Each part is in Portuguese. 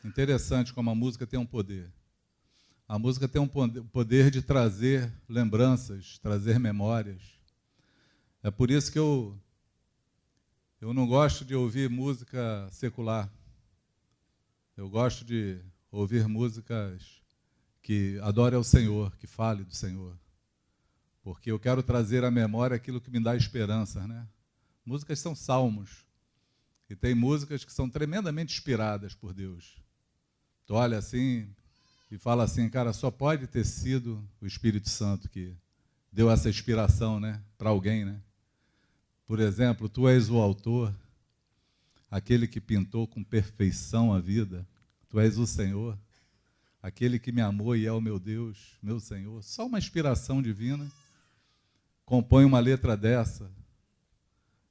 Interessante como a música tem um poder. A música tem um poder de trazer lembranças, trazer memórias. É por isso que eu não gosto de ouvir música secular. Eu gosto de ouvir músicas que adorem ao Senhor, que fale do Senhor. Porque eu quero trazer à memória aquilo que me dá esperança, né? Músicas são salmos. E tem músicas que são tremendamente inspiradas por Deus. Tu olha assim e fala assim, cara, só pode ter sido o Espírito Santo que deu essa inspiração, né, para alguém, né? Por exemplo, tu és o autor, aquele que pintou com perfeição a vida. Tu és o Senhor, aquele que me amou e é o meu Deus, meu Senhor. Só uma inspiração divina compõe uma letra dessa.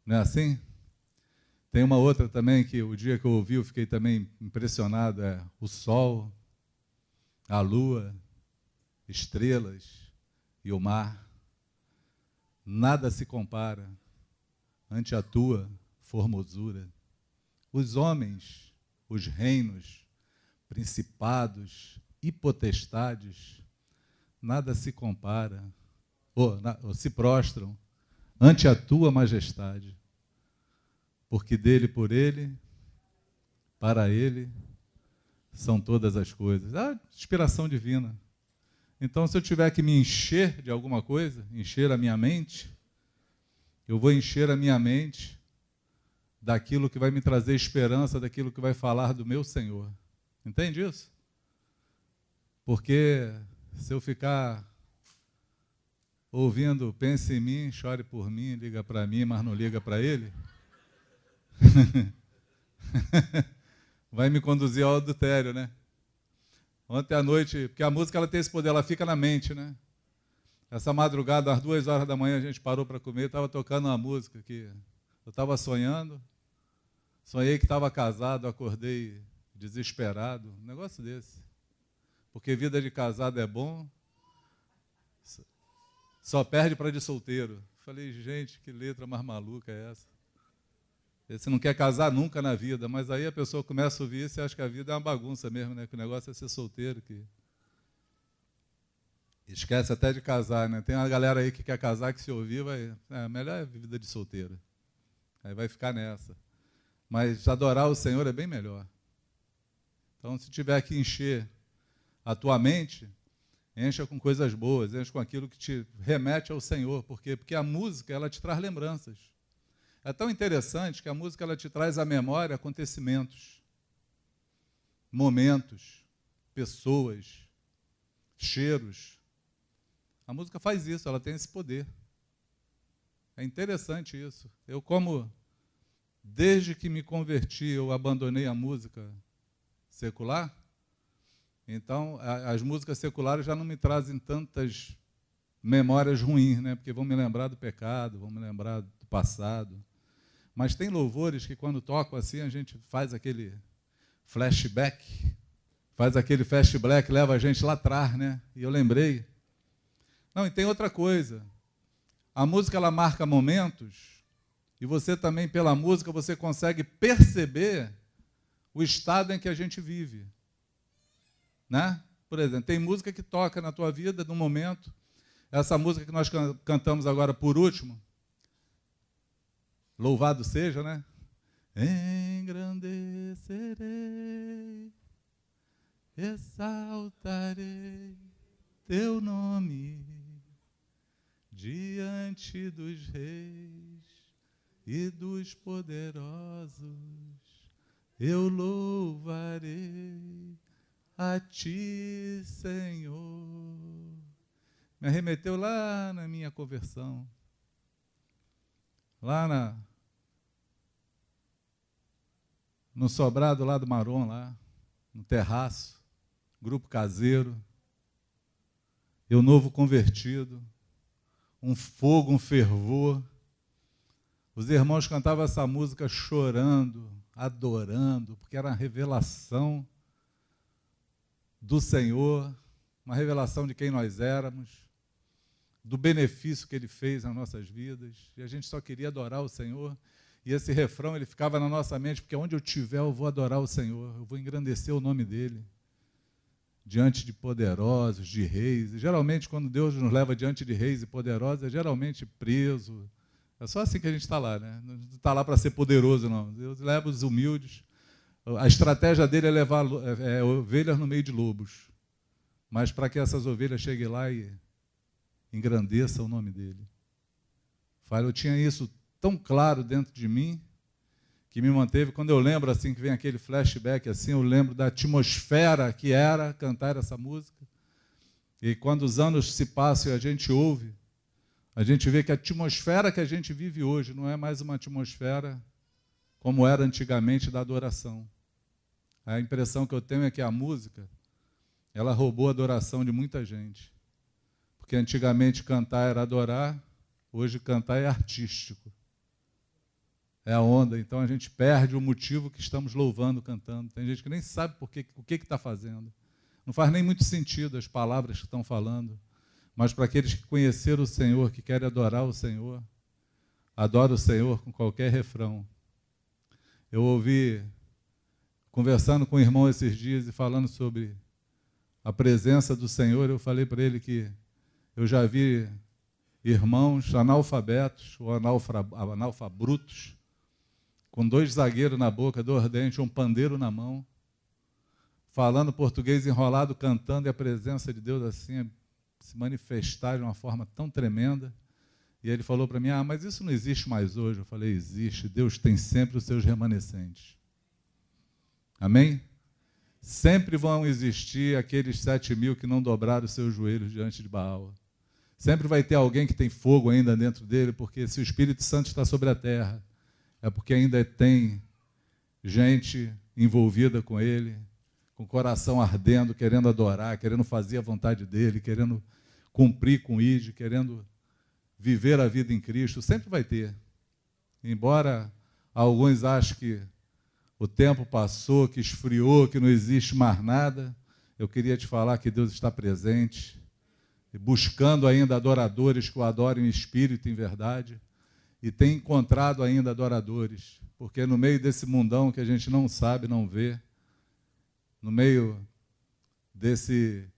Não é assim? Tem uma outra também que o dia que eu ouvi eu fiquei também impressionado, é o sol, a lua, estrelas e o mar. Nada se compara ante a tua formosura. Os homens, os reinos, principados e potestades, nada se compara, ou se prostram ante a tua majestade. Porque dele, por ele, para ele, são todas as coisas. Inspiração divina. Então, se eu tiver que me encher de alguma coisa, encher a minha mente, eu vou encher a minha mente daquilo que vai me trazer esperança, daquilo que vai falar do meu Senhor. Entende isso? Porque se eu ficar ouvindo, pense em mim, chore por mim, liga para mim, mas não liga para ele, vai me conduzir ao adultério, né? Ontem à noite, porque a música ela tem esse poder, ela fica na mente, né? Essa madrugada, às 2h da manhã, a gente parou para comer, estava tocando uma música que eu estava sonhando, sonhei que estava casado, acordei desesperado, um negócio desse. Porque vida de casado é bom, só perde para de solteiro. Falei, gente, que letra mais maluca é essa? Você não quer casar nunca na vida, mas aí a pessoa começa a ouvir isso e acha que a vida é uma bagunça mesmo, né? Que o negócio é ser solteiro, que esquece até de casar, né? Tem uma galera aí que quer casar, que se ouvir, melhor é vida de solteiro. Aí vai ficar nessa. Mas adorar o Senhor é bem melhor. Então, se tiver que encher a tua mente, encha com coisas boas, encha com aquilo que te remete ao Senhor. Por quê? Porque a música, ela te traz lembranças. É tão interessante que a música ela te traz à memória acontecimentos, momentos, pessoas, cheiros. A música faz isso, ela tem esse poder. É interessante isso. Eu, como desde que me converti, eu abandonei a música secular, então as músicas seculares já não me trazem tantas memórias ruins, né? Porque vão me lembrar do pecado, vão me lembrar do passado. Mas tem louvores que quando tocam assim, a gente faz aquele flashback, faz aquele flashback, leva a gente lá atrás, né? E eu lembrei. Não, e tem outra coisa. A música, ela marca momentos, e você também, pela música, você consegue perceber o estado em que a gente vive. Né? Por exemplo, tem música que toca na tua vida, no momento. Essa música que nós cantamos agora por último, louvado seja, né? Engrandecerei, exaltarei teu nome diante dos reis e dos poderosos. Eu louvarei a ti, Senhor. Me arremeteu lá na minha conversão. Lá no sobrado lá do Marom, lá, no terraço, grupo caseiro, eu novo convertido, um fogo, um fervor. Os irmãos cantavam essa música chorando, adorando, porque era uma revelação do Senhor, uma revelação de quem nós éramos, do benefício que Ele fez nas nossas vidas, e a gente só queria adorar o Senhor. E esse refrão ele ficava na nossa mente, porque onde eu estiver eu vou adorar o Senhor, eu vou engrandecer o nome dEle, diante de poderosos, de reis. E geralmente quando Deus nos leva diante de reis e poderosos, é geralmente preso. É só assim que a gente está lá, né? Não está lá para ser poderoso, não. Deus leva os humildes. A estratégia dele é levar ovelhas no meio de lobos. Mas para que essas ovelhas cheguem lá e engrandeçam o nome dele. Eu tinha isso tão claro dentro de mim, que me manteve, quando eu lembro assim, que vem aquele flashback assim, eu lembro da atmosfera que era cantar essa música. E quando os anos se passam e a gente ouve, a gente vê que a atmosfera que a gente vive hoje não é mais uma atmosfera como era antigamente da adoração. A impressão que eu tenho é que a música, ela roubou a adoração de muita gente. Porque antigamente cantar era adorar, hoje cantar é artístico. É a onda, então a gente perde o motivo que estamos louvando, cantando. Tem gente que nem sabe o que está fazendo. Não faz nem muito sentido as palavras que estão falando. Mas para aqueles que conheceram o Senhor, que querem adorar o Senhor, adora o Senhor com qualquer refrão. Eu ouvi, conversando com o irmão esses dias e falando sobre a presença do Senhor, eu falei para ele que eu já vi irmãos analfabetos ou analfabrutos, com 2 zagueiros na boca, 2 dentes, um pandeiro na mão, falando português enrolado, cantando, e a presença de Deus assim se manifestar de uma forma tão tremenda. E ele falou para mim, mas isso não existe mais hoje. Eu falei, existe, Deus tem sempre os seus remanescentes. Amém? Sempre vão existir aqueles 7.000 que não dobraram os seus joelhos diante de Baal. Sempre vai ter alguém que tem fogo ainda dentro dele, porque se o Espírito Santo está sobre a terra, é porque ainda tem gente envolvida com ele, com o coração ardendo, querendo adorar, querendo fazer a vontade dele, querendo cumprir com o ID, querendo viver a vida em Cristo. Sempre vai ter. Embora alguns achem que o tempo passou, que esfriou, que não existe mais nada, eu queria te falar que Deus está presente, buscando ainda adoradores que o adorem em espírito e em verdade, e tem encontrado ainda adoradores, porque no meio desse mundão que a gente não sabe, não vê, no meio dessas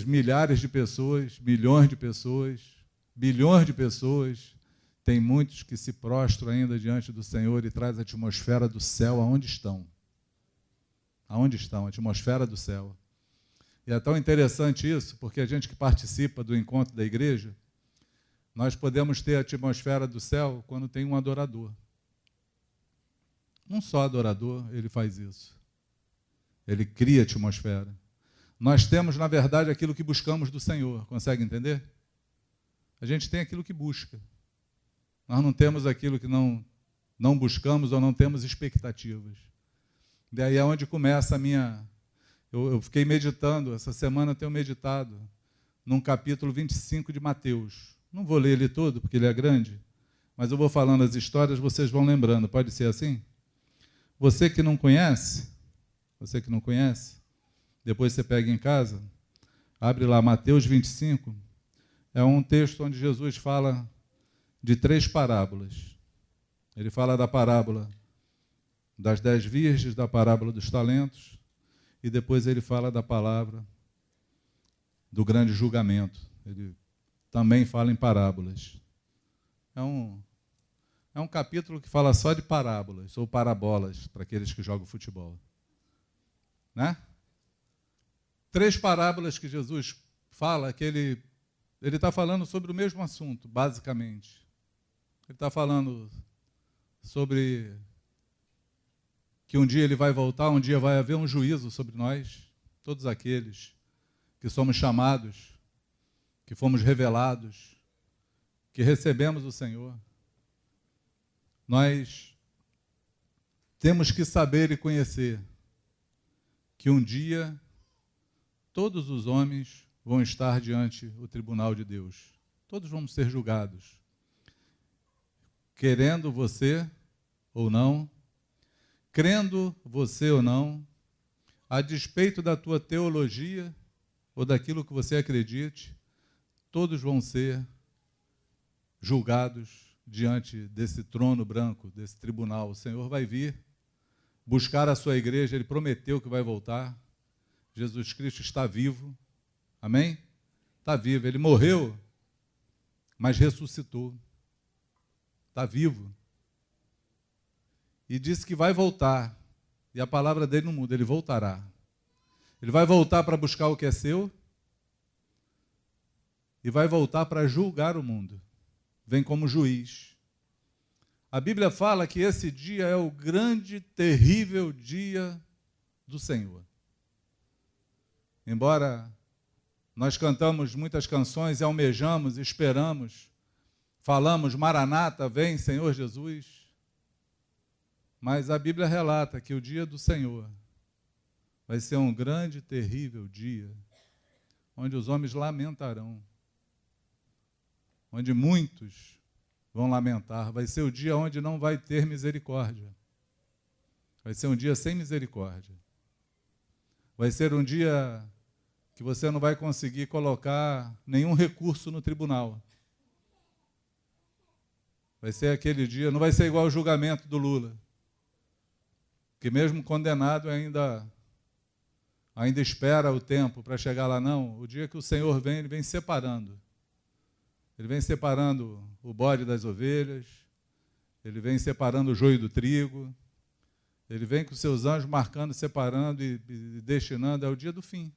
milhares de pessoas, milhões de pessoas, bilhões de pessoas, tem muitos que se prostram ainda diante do Senhor e traz a atmosfera do céu aonde estão. Aonde estão? A atmosfera do céu. E é tão interessante isso, porque a gente que participa do encontro da igreja, nós podemos ter a atmosfera do céu quando tem um adorador. Um só adorador, ele faz isso. Ele cria a atmosfera. Nós temos, na verdade, aquilo que buscamos do Senhor. Consegue entender? A gente tem aquilo que busca. Nós não temos aquilo que não buscamos ou não temos expectativas. Daí é onde começa a minha... Eu fiquei meditando, essa semana eu tenho meditado, num capítulo 25 de Mateus. Não vou ler ele todo, porque ele é grande, mas eu vou falando as histórias, vocês vão lembrando. Pode ser assim? Você que não conhece, depois você pega em casa, abre lá Mateus 25, é um texto onde Jesus fala de 3 parábolas. Ele fala da parábola das 10 virgens, da parábola dos talentos, e depois ele fala da palavra do grande julgamento. Ele também fala em parábolas. É um capítulo que fala só de parábolas, ou parabolas, para aqueles que jogam futebol. Né? 3 parábolas que Jesus fala, que ele está falando sobre o mesmo assunto, basicamente. Ele está falando sobre que um dia ele vai voltar, um dia vai haver um juízo sobre nós, todos aqueles que somos chamados, que fomos revelados, que recebemos o Senhor. Nós temos que saber e conhecer que um dia todos os homens vão estar diante do tribunal de Deus. Todos vamos ser julgados. Querendo você ou não, crendo você ou não, a despeito da tua teologia ou daquilo que você acredite, todos vão ser julgados diante desse trono branco, desse tribunal. O Senhor vai vir buscar a sua igreja, Ele prometeu que vai voltar. Jesus Cristo está vivo, amém? Está vivo, Ele morreu, mas ressuscitou, está vivo. E disse que vai voltar, e a palavra dele não muda, Ele voltará. Ele vai voltar para buscar o que é seu, e vai voltar para julgar o mundo. Vem como juiz. A Bíblia fala que esse dia é o grande, terrível dia do Senhor. Embora nós cantamos muitas canções e almejamos, esperamos, falamos, Maranata, vem Senhor Jesus, mas a Bíblia relata que o dia do Senhor vai ser um grande, terrível dia, onde os homens lamentarão, onde muitos vão lamentar. Vai ser o dia onde não vai ter misericórdia. Vai ser um dia sem misericórdia. Vai ser um dia que você não vai conseguir colocar nenhum recurso no tribunal. Vai ser aquele dia, não vai ser igual ao julgamento do Lula, que mesmo condenado ainda espera o tempo para chegar lá. Não, o dia que o Senhor vem, Ele vem separando. Ele vem separando o bode das ovelhas, Ele vem separando o joio do trigo, Ele vem com seus anjos marcando, separando e destinando. É o dia do fim.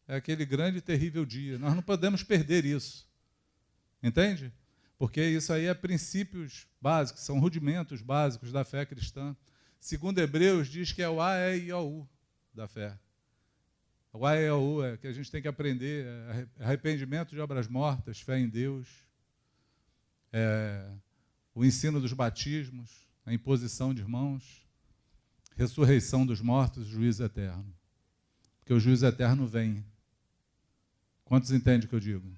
É aquele grande e terrível dia. Nós não podemos perder isso. Entende? Porque isso aí é princípios básicos, são rudimentos básicos da fé cristã. Segundo Hebreus, diz que é o A, E e O, U da fé. O A, E, O, U é que a gente tem que aprender, arrependimento de obras mortas, fé em Deus, o ensino dos batismos, a imposição de irmãos, ressurreição dos mortos, juízo eterno. Porque o juízo eterno vem. Quantos entendem o que eu digo?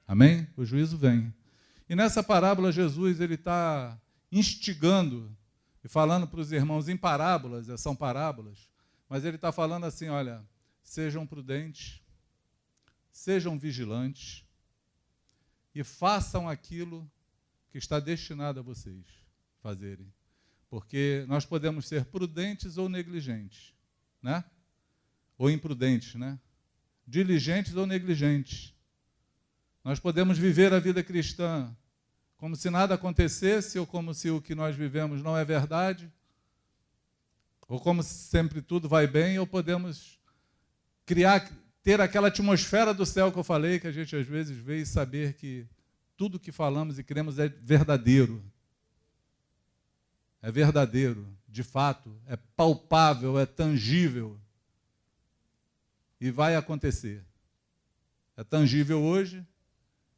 Amém? O juízo vem. E nessa parábola, Jesus ele está instigando e falando para os irmãos em parábolas, são parábolas, mas ele está falando assim, olha, sejam prudentes, sejam vigilantes e façam aquilo que está destinado a vocês fazerem. Porque nós podemos ser prudentes ou negligentes, né? Ou imprudentes, né? Diligentes ou negligentes. Nós podemos viver a vida cristã como se nada acontecesse, ou como se o que nós vivemos não é verdade, ou como se sempre tudo vai bem, ou podemos ter aquela atmosfera do céu que eu falei, que a gente às vezes vê e saber que tudo que falamos e cremos é verdadeiro. É verdadeiro, de fato, é palpável, é tangível. E vai acontecer. É tangível hoje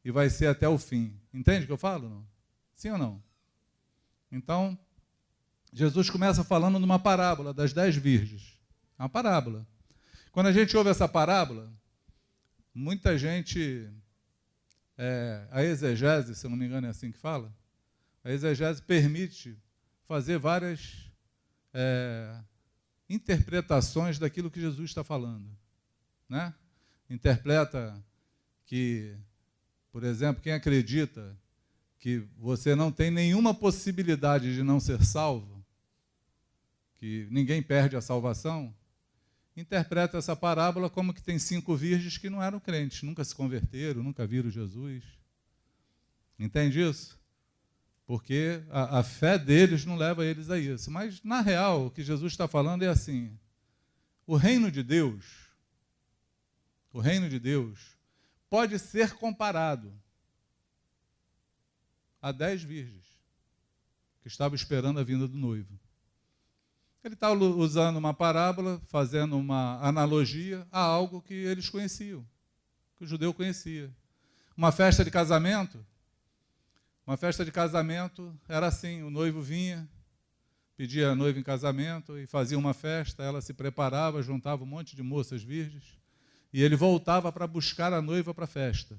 e vai ser até o fim. Entende o que eu falo? Não? Sim ou não? Então, Jesus começa falando numa parábola das 10 virgens. É uma parábola. Quando a gente ouve essa parábola, muita gente, a exegese, se eu não me engano é assim que fala, a exegese permite fazer várias interpretações daquilo que Jesus está falando. Né? Interpreta que, por exemplo, quem acredita que você não tem nenhuma possibilidade de não ser salvo, que ninguém perde a salvação, interpreta essa parábola como que tem 5 virgens que não eram crentes, nunca se converteram, nunca viram Jesus. Entende isso? Porque a fé deles não leva eles a isso. Mas, na real, o que Jesus está falando é assim, o reino de Deus pode ser comparado a 10 virgens que estavam esperando a vinda do noivo. Ele está usando uma parábola, fazendo uma analogia a algo que eles conheciam, que o judeu conhecia. Uma festa de casamento era assim, o noivo vinha, pedia a noiva em casamento e fazia uma festa, ela se preparava, juntava um monte de moças virgens, e ele voltava para buscar a noiva para a festa.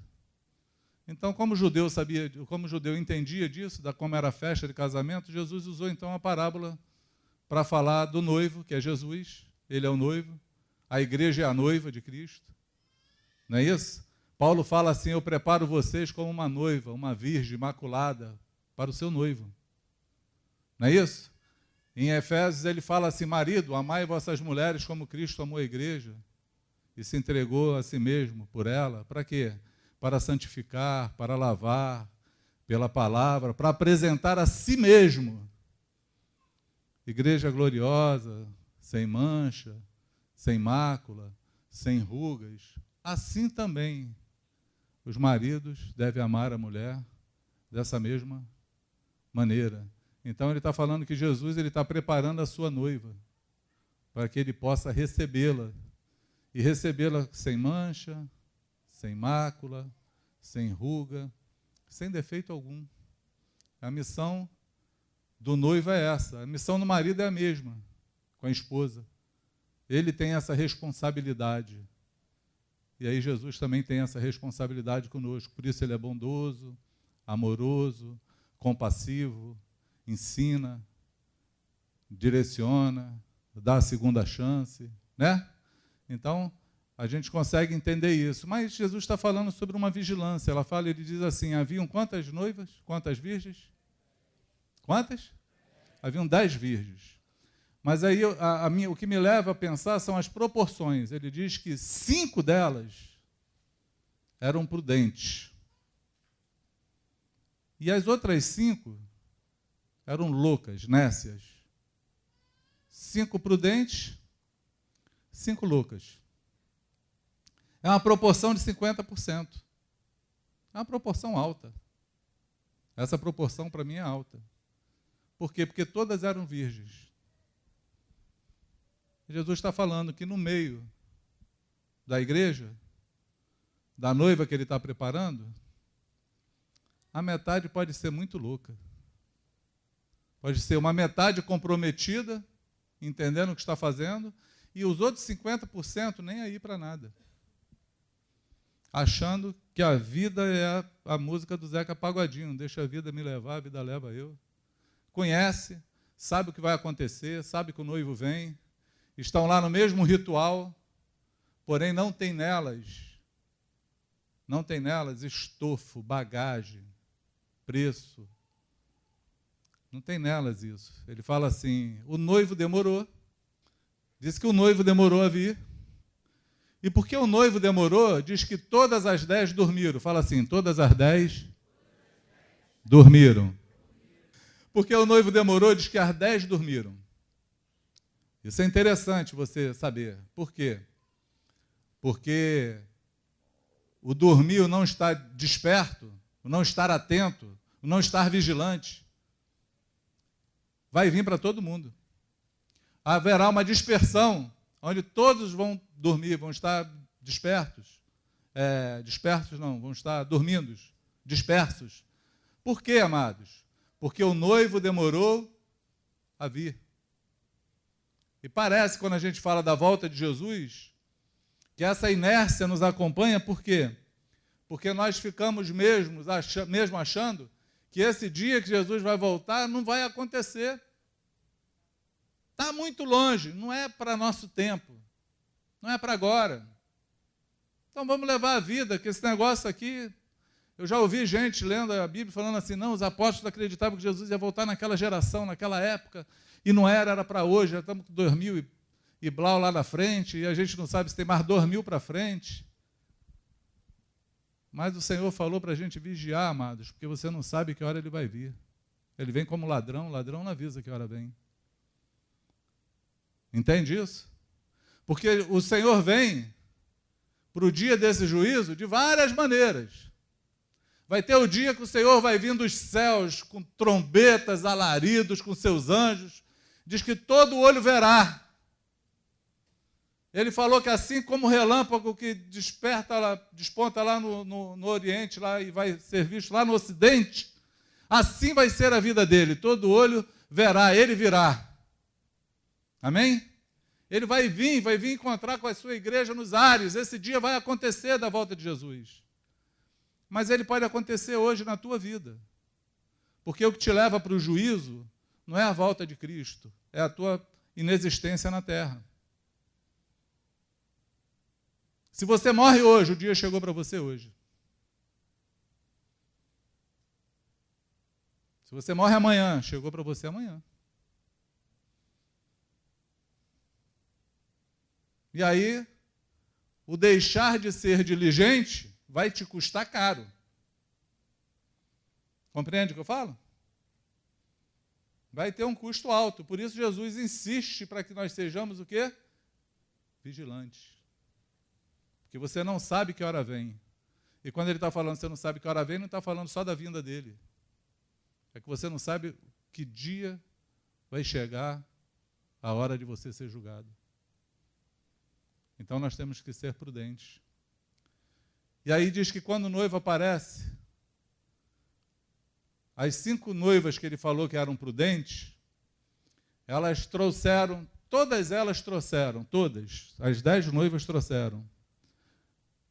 Então, como o judeu entendia disso, como era a festa de casamento, Jesus usou então a parábola para falar do noivo, que é Jesus, ele é o noivo, a igreja é a noiva de Cristo, não é isso? Paulo fala assim: eu preparo vocês como uma noiva, uma virgem imaculada para o seu noivo. Não é isso? Em Efésios ele fala assim: marido, amai vossas mulheres como Cristo amou a igreja e se entregou a si mesmo por ela. Para quê? Para santificar, para lavar pela palavra, para apresentar a si mesmo igreja gloriosa, sem mancha, sem mácula, sem rugas. Assim também os maridos devem amar a mulher dessa mesma maneira. Então ele está falando que Jesus está preparando a sua noiva para que ele possa recebê-la. E recebê-la sem mancha, sem mácula, sem ruga, sem defeito algum. A missão do noivo é essa. A missão do marido é a mesma, com a esposa. Ele tem essa responsabilidade. E aí Jesus também tem essa responsabilidade conosco. Por isso ele é bondoso, amoroso, compassivo, ensina, direciona, dá a segunda chance, né? Então, a gente consegue entender isso. Mas Jesus está falando sobre uma vigilância. Ele diz assim: haviam quantas noivas? Quantas virgens? Quantas? Haviam 10 virgens. Mas aí o que me leva a pensar são as proporções. Ele diz que 5 delas eram prudentes. E as outras 5 eram loucas, nécias. 5 prudentes, 5 loucas. É uma proporção de 50%. É uma proporção alta. Essa proporção para mim é alta. Por quê? Porque todas eram virgens. Jesus está falando que no meio da igreja, da noiva que ele está preparando, a metade pode ser muito louca. Pode ser uma metade comprometida, entendendo o que está fazendo, e os outros 50% nem aí para nada. Achando que a vida é a música do Zeca Pagodinho: deixa a vida me levar, a vida leva eu. Conhece, sabe o que vai acontecer, sabe que o noivo vem, estão lá no mesmo ritual, porém não tem nelas estofo, bagagem, preço. Não tem nelas isso. Ele fala assim: o noivo demorou. Diz que o noivo demorou a vir. E porque o noivo demorou, diz que todas as 10 dormiram. Fala assim: todas as 10 dormiram. Porque o noivo demorou, diz que as 10 dormiram. Isso é interessante você saber. Por quê? Porque o dormir, o não estar desperto, o não estar atento, o não estar vigilante, vai vir para todo mundo. Haverá uma dispersão, onde todos vão dormir, vão estar despertos. Vão estar dormindo, dispersos. Por quê, amados? Porque o noivo demorou a vir. E parece, quando a gente fala da volta de Jesus, que essa inércia nos acompanha. Por quê? Porque nós ficamos mesmo achando que esse dia que Jesus vai voltar não vai acontecer. Está muito longe, não é para nosso tempo, não é para agora. Então vamos levar a vida, que esse negócio aqui... Eu já ouvi gente lendo a Bíblia falando assim: não, os apóstolos acreditavam que Jesus ia voltar naquela geração, naquela época, e não era para hoje, já estamos com 2000 e blau lá na frente, e a gente não sabe se tem mais 2000 para frente. Mas o Senhor falou para a gente vigiar, amados, porque você não sabe que hora ele vai vir. Ele vem como ladrão, ladrão não avisa que hora vem. Entende isso? Porque o Senhor vem para o dia desse juízo de várias maneiras. Vai ter o dia que o Senhor vai vir dos céus com trombetas, alaridos, com seus anjos. Diz que todo olho verá. Ele falou que assim como o relâmpago que desponta lá no Oriente lá, e vai ser visto lá no Ocidente, assim vai ser a vida dele. Todo olho verá, ele virá. Amém? Ele vai vir encontrar com a sua igreja nos ares. Esse dia vai acontecer da volta de Jesus. Mas ele pode acontecer hoje na tua vida. Porque o que te leva para o juízo não é a volta de Cristo, é a tua inexistência na terra. Se você morre hoje, o dia chegou para você hoje. Se você morre amanhã, chegou para você amanhã. E aí, o deixar de ser diligente vai te custar caro. Compreende o que eu falo? Vai ter um custo alto. Por isso Jesus insiste para que nós sejamos o quê? Vigilantes. Porque você não sabe que hora vem. E quando ele está falando que você não sabe que hora vem, não está falando só da vinda dele. É que você não sabe que dia vai chegar a hora de você ser julgado. Então nós temos que ser prudentes. E aí diz que quando o noivo aparece, as 5 noivas que ele falou que eram prudentes, elas trouxeram, todas, as 10 noivas trouxeram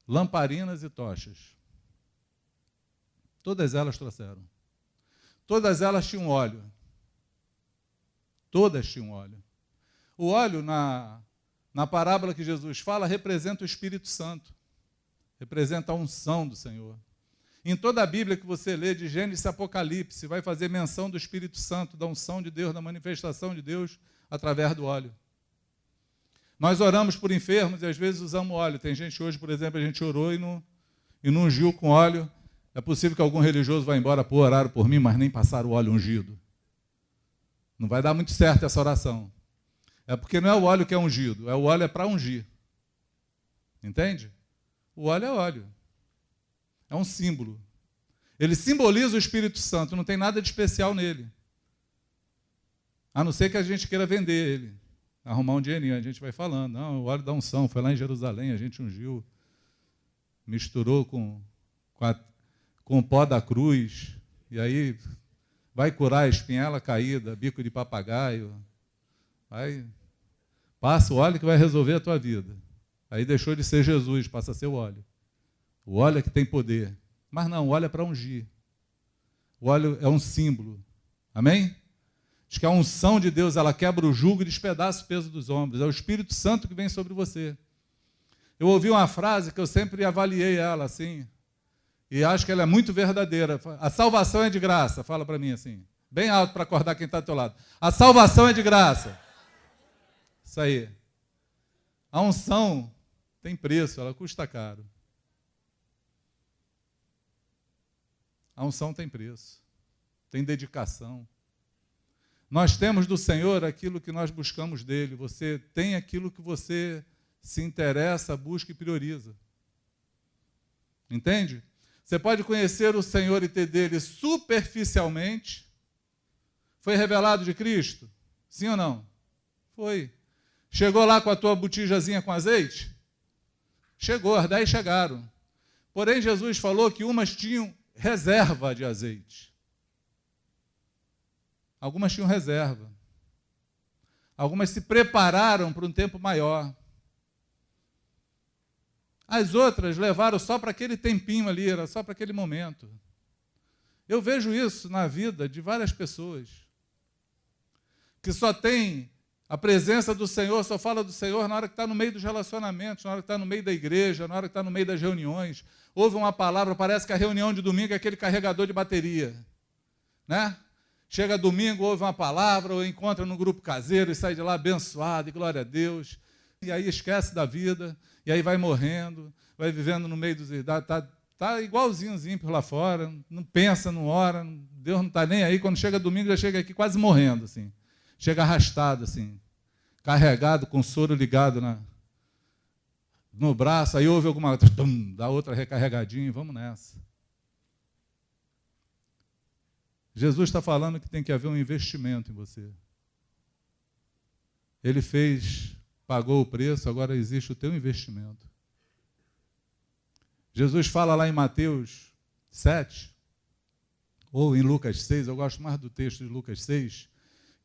lamparinas e tochas. Todas elas trouxeram. Todas elas tinham óleo. Todas tinham óleo. O óleo, na parábola que Jesus fala, representa o Espírito Santo. Representa a unção do Senhor. Em toda a Bíblia que você lê, de Gênesis a Apocalipse, vai fazer menção do Espírito Santo, da unção de Deus, da manifestação de Deus, através do óleo. Nós oramos por enfermos e às vezes usamos óleo. Tem gente hoje, por exemplo, a gente orou e não ungiu com óleo. É possível que algum religioso vá embora, pô, oraram por mim, mas nem passaram o óleo ungido. Não vai dar muito certo essa oração. É porque não é o óleo que é ungido, o óleo é para ungir. Entende? O óleo é óleo. É um símbolo. Ele simboliza o Espírito Santo, não tem nada de especial nele. A não ser que a gente queira vender ele, arrumar um dinheirinho. A gente vai falando, não, o óleo da unção, foi lá em Jerusalém, a gente ungiu, misturou com o pó da cruz, e aí vai curar a espinhela caída, bico de papagaio. Aí passa o óleo que vai resolver a tua vida. Aí deixou de ser Jesus, passa a ser o óleo. O óleo é que tem poder. Mas não, o óleo é para ungir. O óleo é um símbolo. Amém? Diz que a unção de Deus, ela quebra o jugo e despedaça o peso dos ombros. É o Espírito Santo que vem sobre você. Eu ouvi uma frase que eu sempre avaliei ela assim, e acho que ela é muito verdadeira. A salvação é de graça. Fala para mim assim, bem alto para acordar quem está do teu lado. A salvação é de graça. Isso aí. A unção tem preço, ela custa caro. A unção tem preço, tem dedicação. Nós temos do Senhor aquilo que nós buscamos dele. Você tem aquilo que você se interessa, busca e prioriza. Entende? Você pode conhecer o Senhor e ter dele superficialmente. Foi revelado de Cristo? Sim ou não? Foi. Chegou lá com a tua botijazinha com azeite? Chegou, as 10 chegaram. Porém, Jesus falou que umas tinham reserva de azeite. Algumas tinham reserva. Algumas se prepararam para um tempo maior. As outras levaram só para aquele tempinho ali, era só para aquele momento. Eu vejo isso na vida de várias pessoas que só tem a presença do Senhor, só fala do Senhor na hora que está no meio dos relacionamentos, na hora que está no meio da igreja, na hora que está no meio das reuniões. Ouve uma palavra, parece que a reunião de domingo é aquele carregador de bateria. Né? Chega domingo, ouve uma palavra, ou encontra no grupo caseiro e sai de lá abençoado, e glória a Deus. E aí esquece da vida, e aí vai morrendo, vai vivendo no meio dos... Está igualzinhozinho por lá fora, não pensa, não ora, Deus não está nem aí. Quando chega domingo, já chega aqui quase morrendo, assim. Chega arrastado, assim, carregado, com soro ligado no braço, aí ouve alguma coisa, dá outra recarregadinha, vamos nessa. Jesus está falando que tem que haver um investimento em você. Ele pagou o preço, agora existe o teu investimento. Jesus fala lá em Mateus 7, ou em Lucas 6, eu gosto mais do texto de Lucas 6,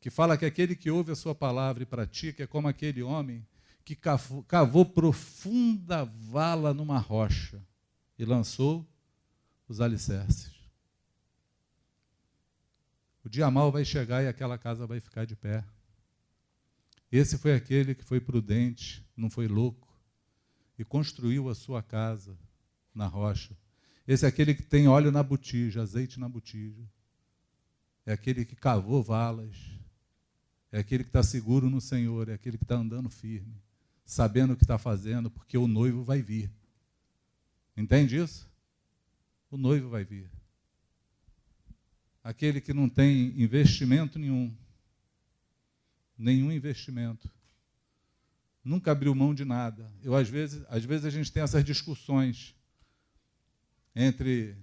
que fala que aquele que ouve a sua palavra e pratica é como aquele homem que cavou profunda vala numa rocha e lançou os alicerces. O dia mau vai chegar e aquela casa vai ficar de pé. Esse foi aquele que foi prudente, não foi louco, e construiu a sua casa na rocha. Esse é aquele que tem óleo na botija, azeite na botija. É aquele que cavou valas. É aquele que está seguro no Senhor, é aquele que está andando firme, sabendo o que está fazendo, porque o noivo vai vir. Entende isso? O noivo vai vir. Aquele que não tem investimento nenhum, nenhum investimento, nunca abriu mão de nada. Às vezes a gente tem essas discussões entre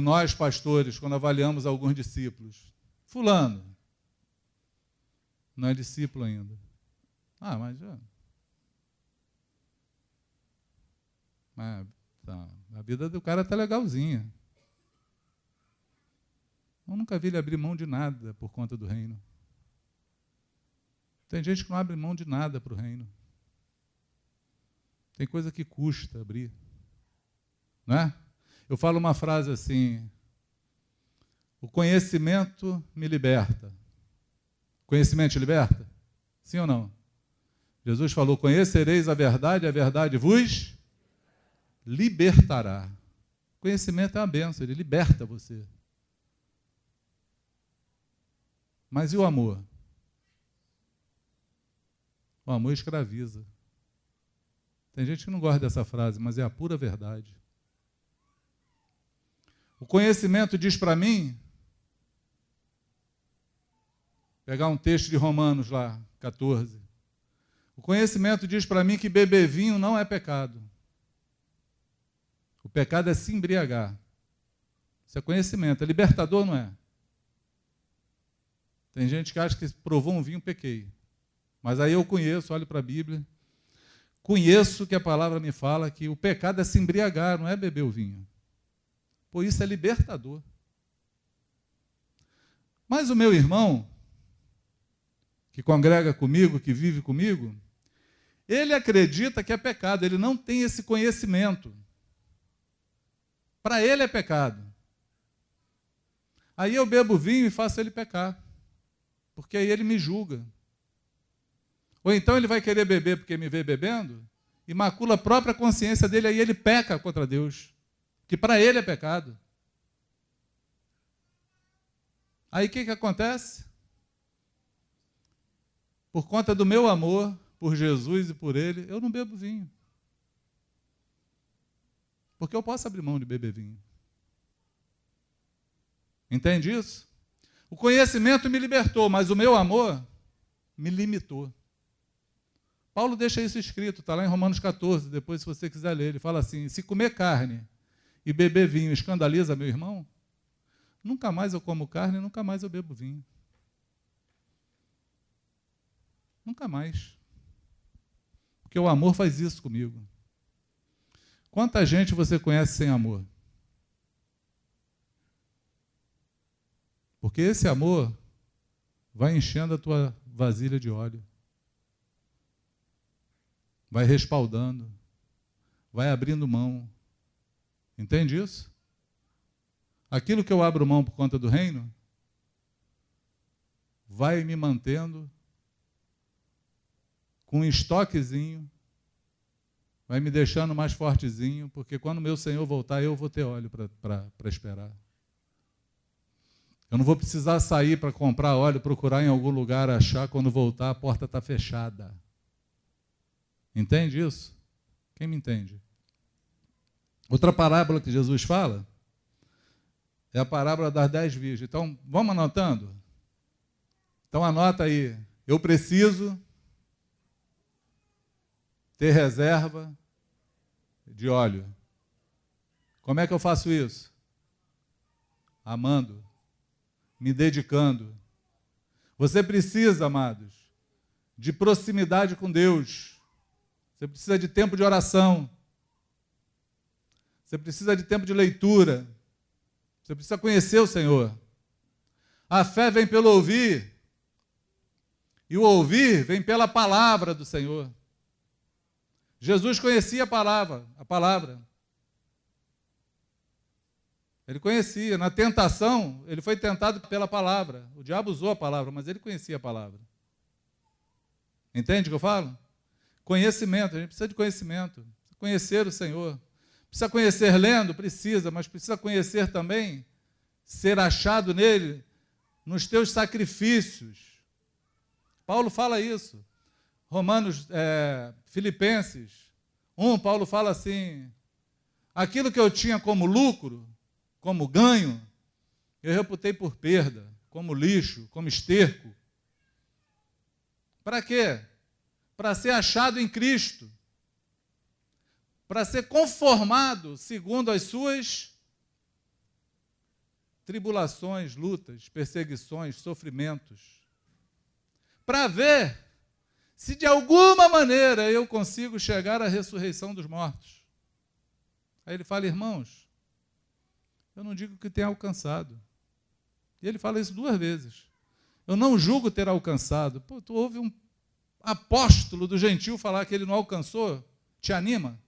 nós pastores, quando avaliamos alguns discípulos. Fulano não é discípulo ainda. Mas a vida do cara está legalzinha. Eu nunca vi ele abrir mão de nada por conta do reino. Tem gente que não abre mão de nada para o reino. Tem coisa que custa abrir. Não é? Eu falo uma frase assim: o conhecimento me liberta. Conhecimento te liberta? Sim ou não? Jesus falou: conhecereis a verdade vos libertará. Conhecimento é uma bênção, ele liberta você. Mas e o amor? O amor escraviza. Tem gente que não gosta dessa frase, mas é a pura verdade. O conhecimento diz para mim, pegar um texto de Romanos lá, 14. O conhecimento diz para mim que beber vinho não é pecado. O pecado é se embriagar. Isso é conhecimento, é libertador, não é? Tem gente que acha que provou um vinho, pequei. Mas aí eu conheço, olho para a Bíblia, conheço que a palavra me fala que o pecado é se embriagar, não é beber o vinho. Por isso é libertador. Mas o meu irmão, que congrega comigo, que vive comigo, ele acredita que é pecado, ele não tem esse conhecimento. Para ele é pecado. Aí eu bebo vinho e faço ele pecar, porque aí ele me julga. Ou então ele vai querer beber porque me vê bebendo e macula a própria consciência dele, aí ele peca contra Deus, que para ele é pecado. Aí o que acontece? Por conta do meu amor por Jesus e por ele, eu não bebo vinho. Porque eu posso abrir mão de beber vinho. Entende isso? O conhecimento me libertou, mas o meu amor me limitou. Paulo deixa isso escrito, está lá em Romanos 14, depois se você quiser ler, ele fala assim: se comer carne e beber vinho escandaliza meu irmão, nunca mais eu como carne, nunca mais eu bebo vinho. Nunca mais. Porque o amor faz isso comigo. Quanta gente você conhece sem amor? Porque esse amor vai enchendo a tua vasilha de óleo. Vai respaldando. Vai abrindo mão. Entende isso? Aquilo que eu abro mão por conta do reino, vai me mantendo com um estoquezinho, vai me deixando mais fortezinho, porque quando meu Senhor voltar, eu vou ter óleo para esperar. Eu não vou precisar sair para comprar óleo, procurar em algum lugar, achar, quando voltar a porta está fechada. Entende isso? Quem me entende? Outra parábola que Jesus fala é a parábola das 10 virgens. Então, vamos anotando? Então, anota aí. Eu preciso ter reserva de óleo. Como é que eu faço isso? Amando, me dedicando. Você precisa, amados, de proximidade com Deus. Você precisa de tempo de oração. Você precisa de tempo de leitura. Você precisa conhecer o Senhor. A fé vem pelo ouvir. E o ouvir vem pela palavra do Senhor. Jesus conhecia a palavra. Ele conhecia. Na tentação, ele foi tentado pela palavra. O diabo usou a palavra, mas ele conhecia a palavra. Entende o que eu falo? Conhecimento, a gente precisa de conhecimento. Conhecer o Senhor. Precisa conhecer lendo? Precisa, mas precisa conhecer também, ser achado nele, nos teus sacrifícios. Paulo fala isso. Filipenses 1, Paulo fala assim, aquilo que eu tinha como lucro, como ganho, eu reputei por perda, como lixo, como esterco. Para quê? Para ser achado em Cristo. Para ser conformado segundo as suas tribulações, lutas, perseguições, sofrimentos. Para ver se de alguma maneira eu consigo chegar à ressurreição dos mortos. Aí ele fala, irmãos, eu não digo que tenha alcançado. E ele fala isso 2 vezes. Eu não julgo ter alcançado. Pô, tu ouve um apóstolo do gentil falar que ele não alcançou? Te anima?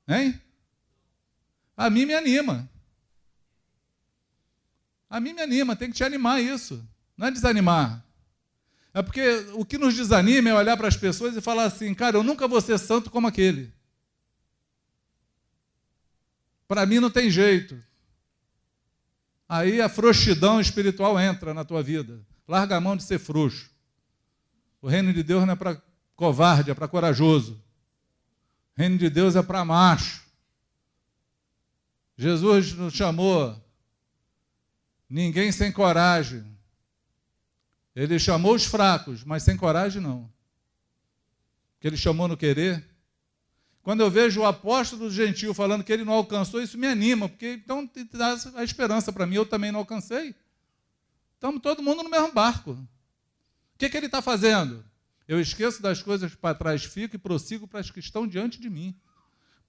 Hein? A mim me anima. A mim me anima, tem que te animar isso. Não é desanimar. É porque o que nos desanima é olhar para as pessoas e falar assim, cara, eu nunca vou ser santo como aquele. Para mim não tem jeito. Aí a frouxidão espiritual entra na tua vida. Larga a mão de ser frouxo. O reino de Deus não é para covarde, é para corajoso. O reino de Deus é para macho. Jesus nos chamou ninguém sem coragem. Ele chamou os fracos, mas sem coragem não. Que ele chamou no querer. Quando eu vejo o apóstolo gentil falando que ele não alcançou, isso me anima, porque então dá a esperança para mim, eu também não alcancei. Estamos todo mundo no mesmo barco. O que ele está fazendo? Eu esqueço das coisas que para trás fico e prossigo para as que estão diante de mim.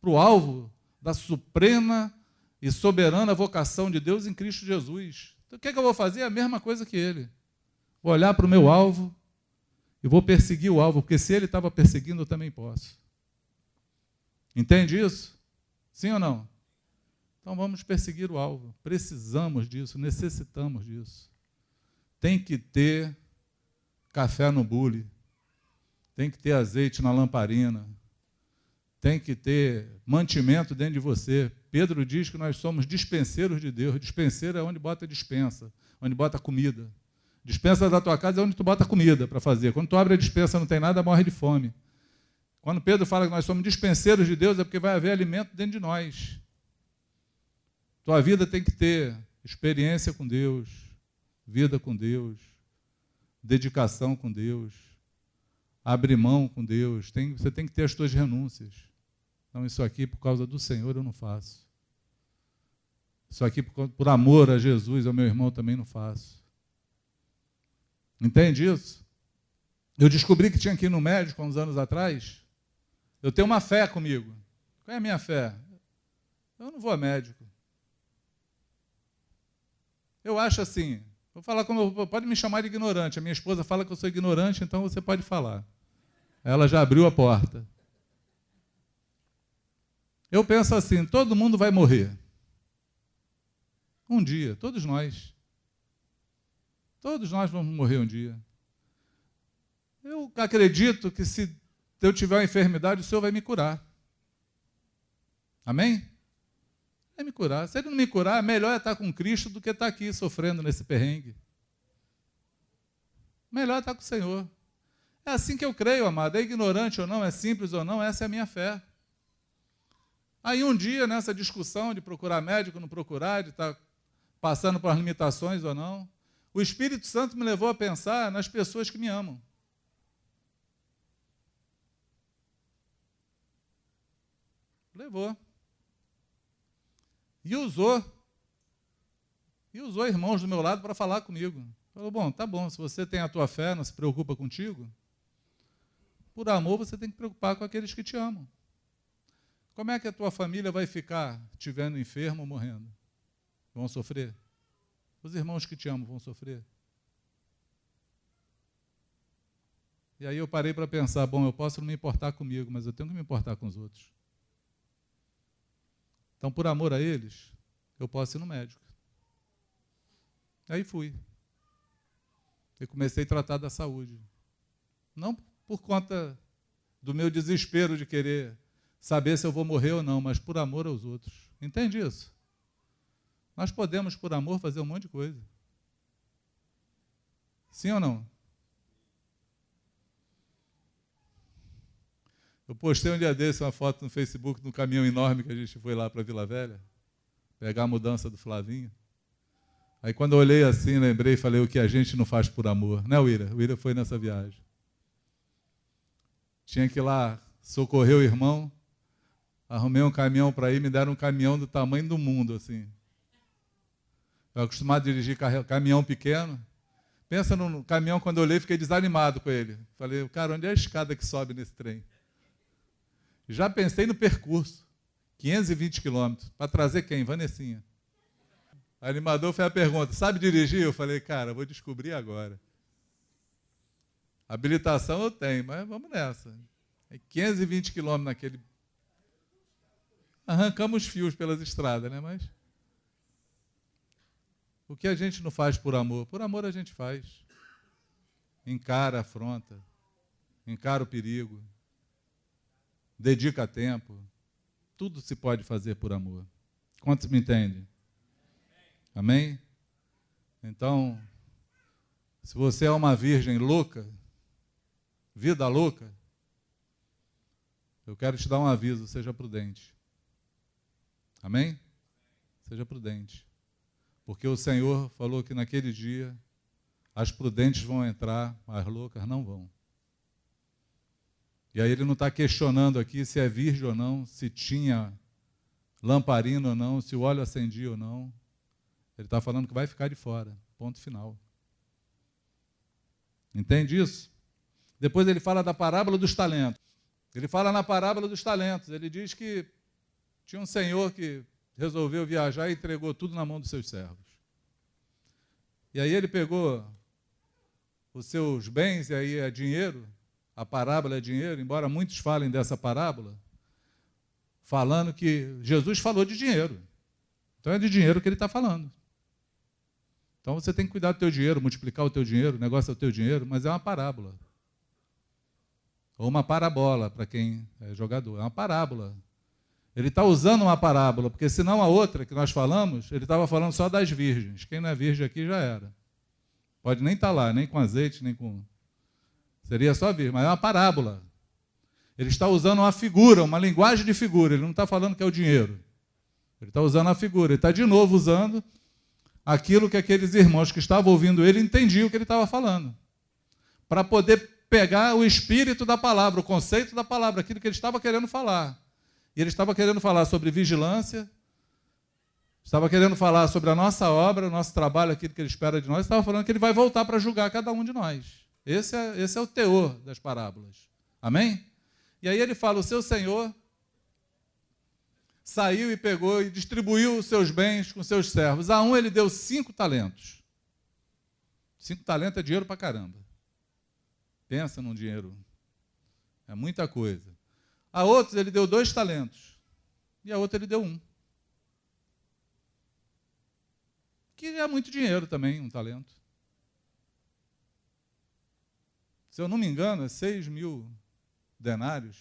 Para o alvo da suprema e soberana vocação de Deus em Cristo Jesus. Então, o que eu vou fazer? A mesma coisa que ele. Vou olhar para o meu alvo e vou perseguir o alvo, porque se ele estava perseguindo, eu também posso. Entende isso? Sim ou não? Então vamos perseguir o alvo. Precisamos disso, necessitamos disso. Tem que ter café no bule, tem que ter azeite na lamparina, tem que ter mantimento dentro de você. Pedro diz que nós somos dispenseiros de Deus. Dispenseiro é onde bota dispensa, onde bota comida. Dispensa da tua casa é onde tu bota comida para fazer. Quando tu abre a dispensa e não tem nada, morre de fome. Quando Pedro fala que nós somos dispenseiros de Deus, é porque vai haver alimento dentro de nós. Tua vida tem que ter experiência com Deus, vida com Deus, dedicação com Deus, abrir mão com Deus. Você tem que ter as tuas renúncias. Então, isso aqui, por causa do Senhor, eu não faço. Isso aqui, por amor a Jesus, ao meu irmão, também não faço. Entende isso? Eu descobri que tinha que ir no médico há uns anos atrás. Eu tenho uma fé comigo. Qual é a minha fé? Eu não vou a médico. Eu acho assim, vou falar como pode me chamar de ignorante. A minha esposa fala que eu sou ignorante, então você pode falar. Ela já abriu a porta. Eu penso assim, todo mundo vai morrer. Um dia, todos nós. Todos nós vamos morrer um dia. Eu acredito que se eu tiver uma enfermidade, o Senhor vai me curar. Amém? Vai me curar. Se Ele não me curar, melhor é estar com Cristo do que estar aqui sofrendo nesse perrengue. Melhor é estar com o Senhor. É assim que eu creio, amado. É ignorante ou não, é simples ou não, essa é a minha fé. Aí um dia, nessa discussão de procurar médico, não procurar, de estar passando por limitações ou não, o Espírito Santo me levou a pensar nas pessoas que me amam. Levou. E usou irmãos do meu lado para falar comigo. Falou, bom, tá bom, se você tem a tua fé, não se preocupa contigo, por amor você tem que preocupar com aqueles que te amam. Como é que a tua família vai ficar te vendo enfermo ou morrendo? Vão sofrer? Os irmãos que te amam vão sofrer? E aí eu parei para pensar, bom, eu posso não me importar comigo, mas eu tenho que me importar com os outros. Então, por amor a eles, eu posso ir no médico. Aí fui. E comecei a tratar da saúde. Não por conta do meu desespero de querer saber se eu vou morrer ou não, mas por amor aos outros. Entende isso? Nós podemos, por amor, fazer um monte de coisa. Sim ou não? Eu postei um dia desse uma foto no Facebook de um caminhão enorme que a gente foi lá para Vila Velha, pegar a mudança do Flavinho. Aí quando eu olhei assim, lembrei e falei o que a gente não faz por amor. Né, Uira? O Uira foi nessa viagem. Tinha que ir lá socorrer o irmão, arrumei um caminhão para ir, me deram um caminhão do tamanho do mundo, assim. Eu acostumado a dirigir caminhão pequeno. Pensa no caminhão, quando eu olhei, fiquei desanimado com ele. Falei, cara, onde é a escada que sobe nesse trem? Já pensei no percurso, 520 quilômetros, para trazer quem? Vanessinha. O animador fez a pergunta, sabe dirigir? Eu falei, cara, vou descobrir agora. Habilitação eu tenho, mas vamos nessa. 520 quilômetros naquele... Arrancamos fios pelas estradas, né? Mas o que a gente não faz por amor a gente faz. Encara a afronta, encara o perigo, dedica tempo. Tudo se pode fazer por amor. Quantos me entendem? Amém? Então, se você é uma virgem louca, vida louca, eu quero te dar um aviso, seja prudente. Amém? Seja prudente. Porque o Senhor falou que naquele dia as prudentes vão entrar, as loucas não vão. E aí ele não está questionando aqui se é virgem ou não, se tinha lamparina ou não, se o óleo acendia ou não. Ele está falando que vai ficar de fora. Ponto final. Entende isso? Depois ele fala da parábola dos talentos. Ele fala na parábola dos talentos. Ele diz que tinha um senhor que resolveu viajar e entregou tudo na mão dos seus servos. E aí ele pegou os seus bens, e aí é dinheiro, a parábola é dinheiro, embora muitos falem dessa parábola, falando que Jesus falou de dinheiro. Então é de dinheiro que ele está falando. Então você tem que cuidar do teu dinheiro, multiplicar o teu dinheiro, o negócio é o teu dinheiro, mas é uma parábola. Ou uma parabola, para quem é jogador. É uma parábola. Ele está usando uma parábola, porque senão a outra que nós falamos, ele estava falando só das virgens. Quem não é virgem aqui já era. Pode nem estar lá, nem com azeite, nem com... Seria só virgem, mas é uma parábola. Ele está usando uma figura, uma linguagem de figura. Ele não está falando que é o dinheiro. Ele está usando a figura. Ele está de novo usando aquilo que aqueles irmãos que estavam ouvindo ele entendiam o que ele estava falando. Para poder pegar o espírito da palavra, o conceito da palavra, aquilo que ele estava querendo falar. E ele estava querendo falar sobre vigilância, estava querendo falar sobre a nossa obra, o nosso trabalho, aquilo que ele espera de nós, estava falando que ele vai voltar para julgar cada um de nós. Esse é o teor das parábolas. Amém? E aí ele fala, o seu Senhor saiu e pegou e distribuiu os seus bens com seus servos. A um ele deu 5 talentos. 5 talentos é dinheiro para caramba. Pensa num dinheiro. É muita coisa. A outros ele deu 2 talentos. E a outra ele deu 1. Que é muito dinheiro também, 1 talento. Se eu não me engano, é 6.000 denários,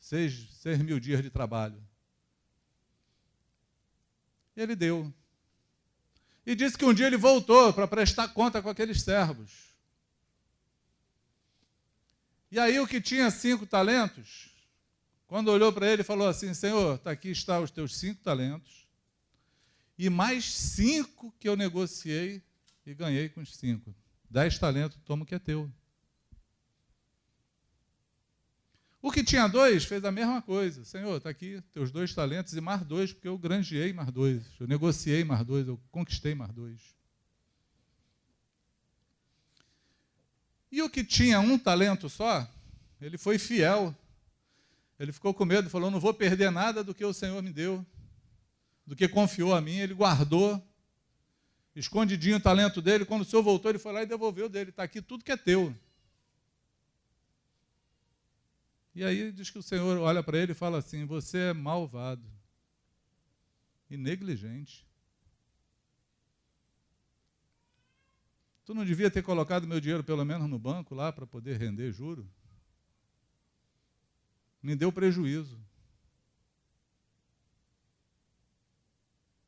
6.000 dias de trabalho. Ele deu. E disse que um dia ele voltou para prestar conta com aqueles servos. E aí o que tinha 5 talentos, quando olhou para ele, falou assim, Senhor, aqui está os teus 5 talentos, e mais 5 que eu negociei e ganhei com os 5. 10 talentos, toma o que é teu. O que tinha 2 fez a mesma coisa. Senhor, está aqui teus 2 talentos e mais 2, porque eu granjeei mais 2. Eu negociei mais 2, eu conquistei mais 2. E o que tinha 1 talento só, ele foi fiel. Ele ficou com medo, falou, não vou perder nada do que o Senhor me deu, do que confiou a mim. Ele guardou, escondidinho o talento dele. Quando o Senhor voltou, ele foi lá e devolveu dele. Está aqui tudo que é teu. E aí diz que o Senhor olha para ele e fala assim, você é malvado e negligente. Tu não devia ter colocado meu dinheiro pelo menos no banco lá para poder render juro? me deu prejuízo.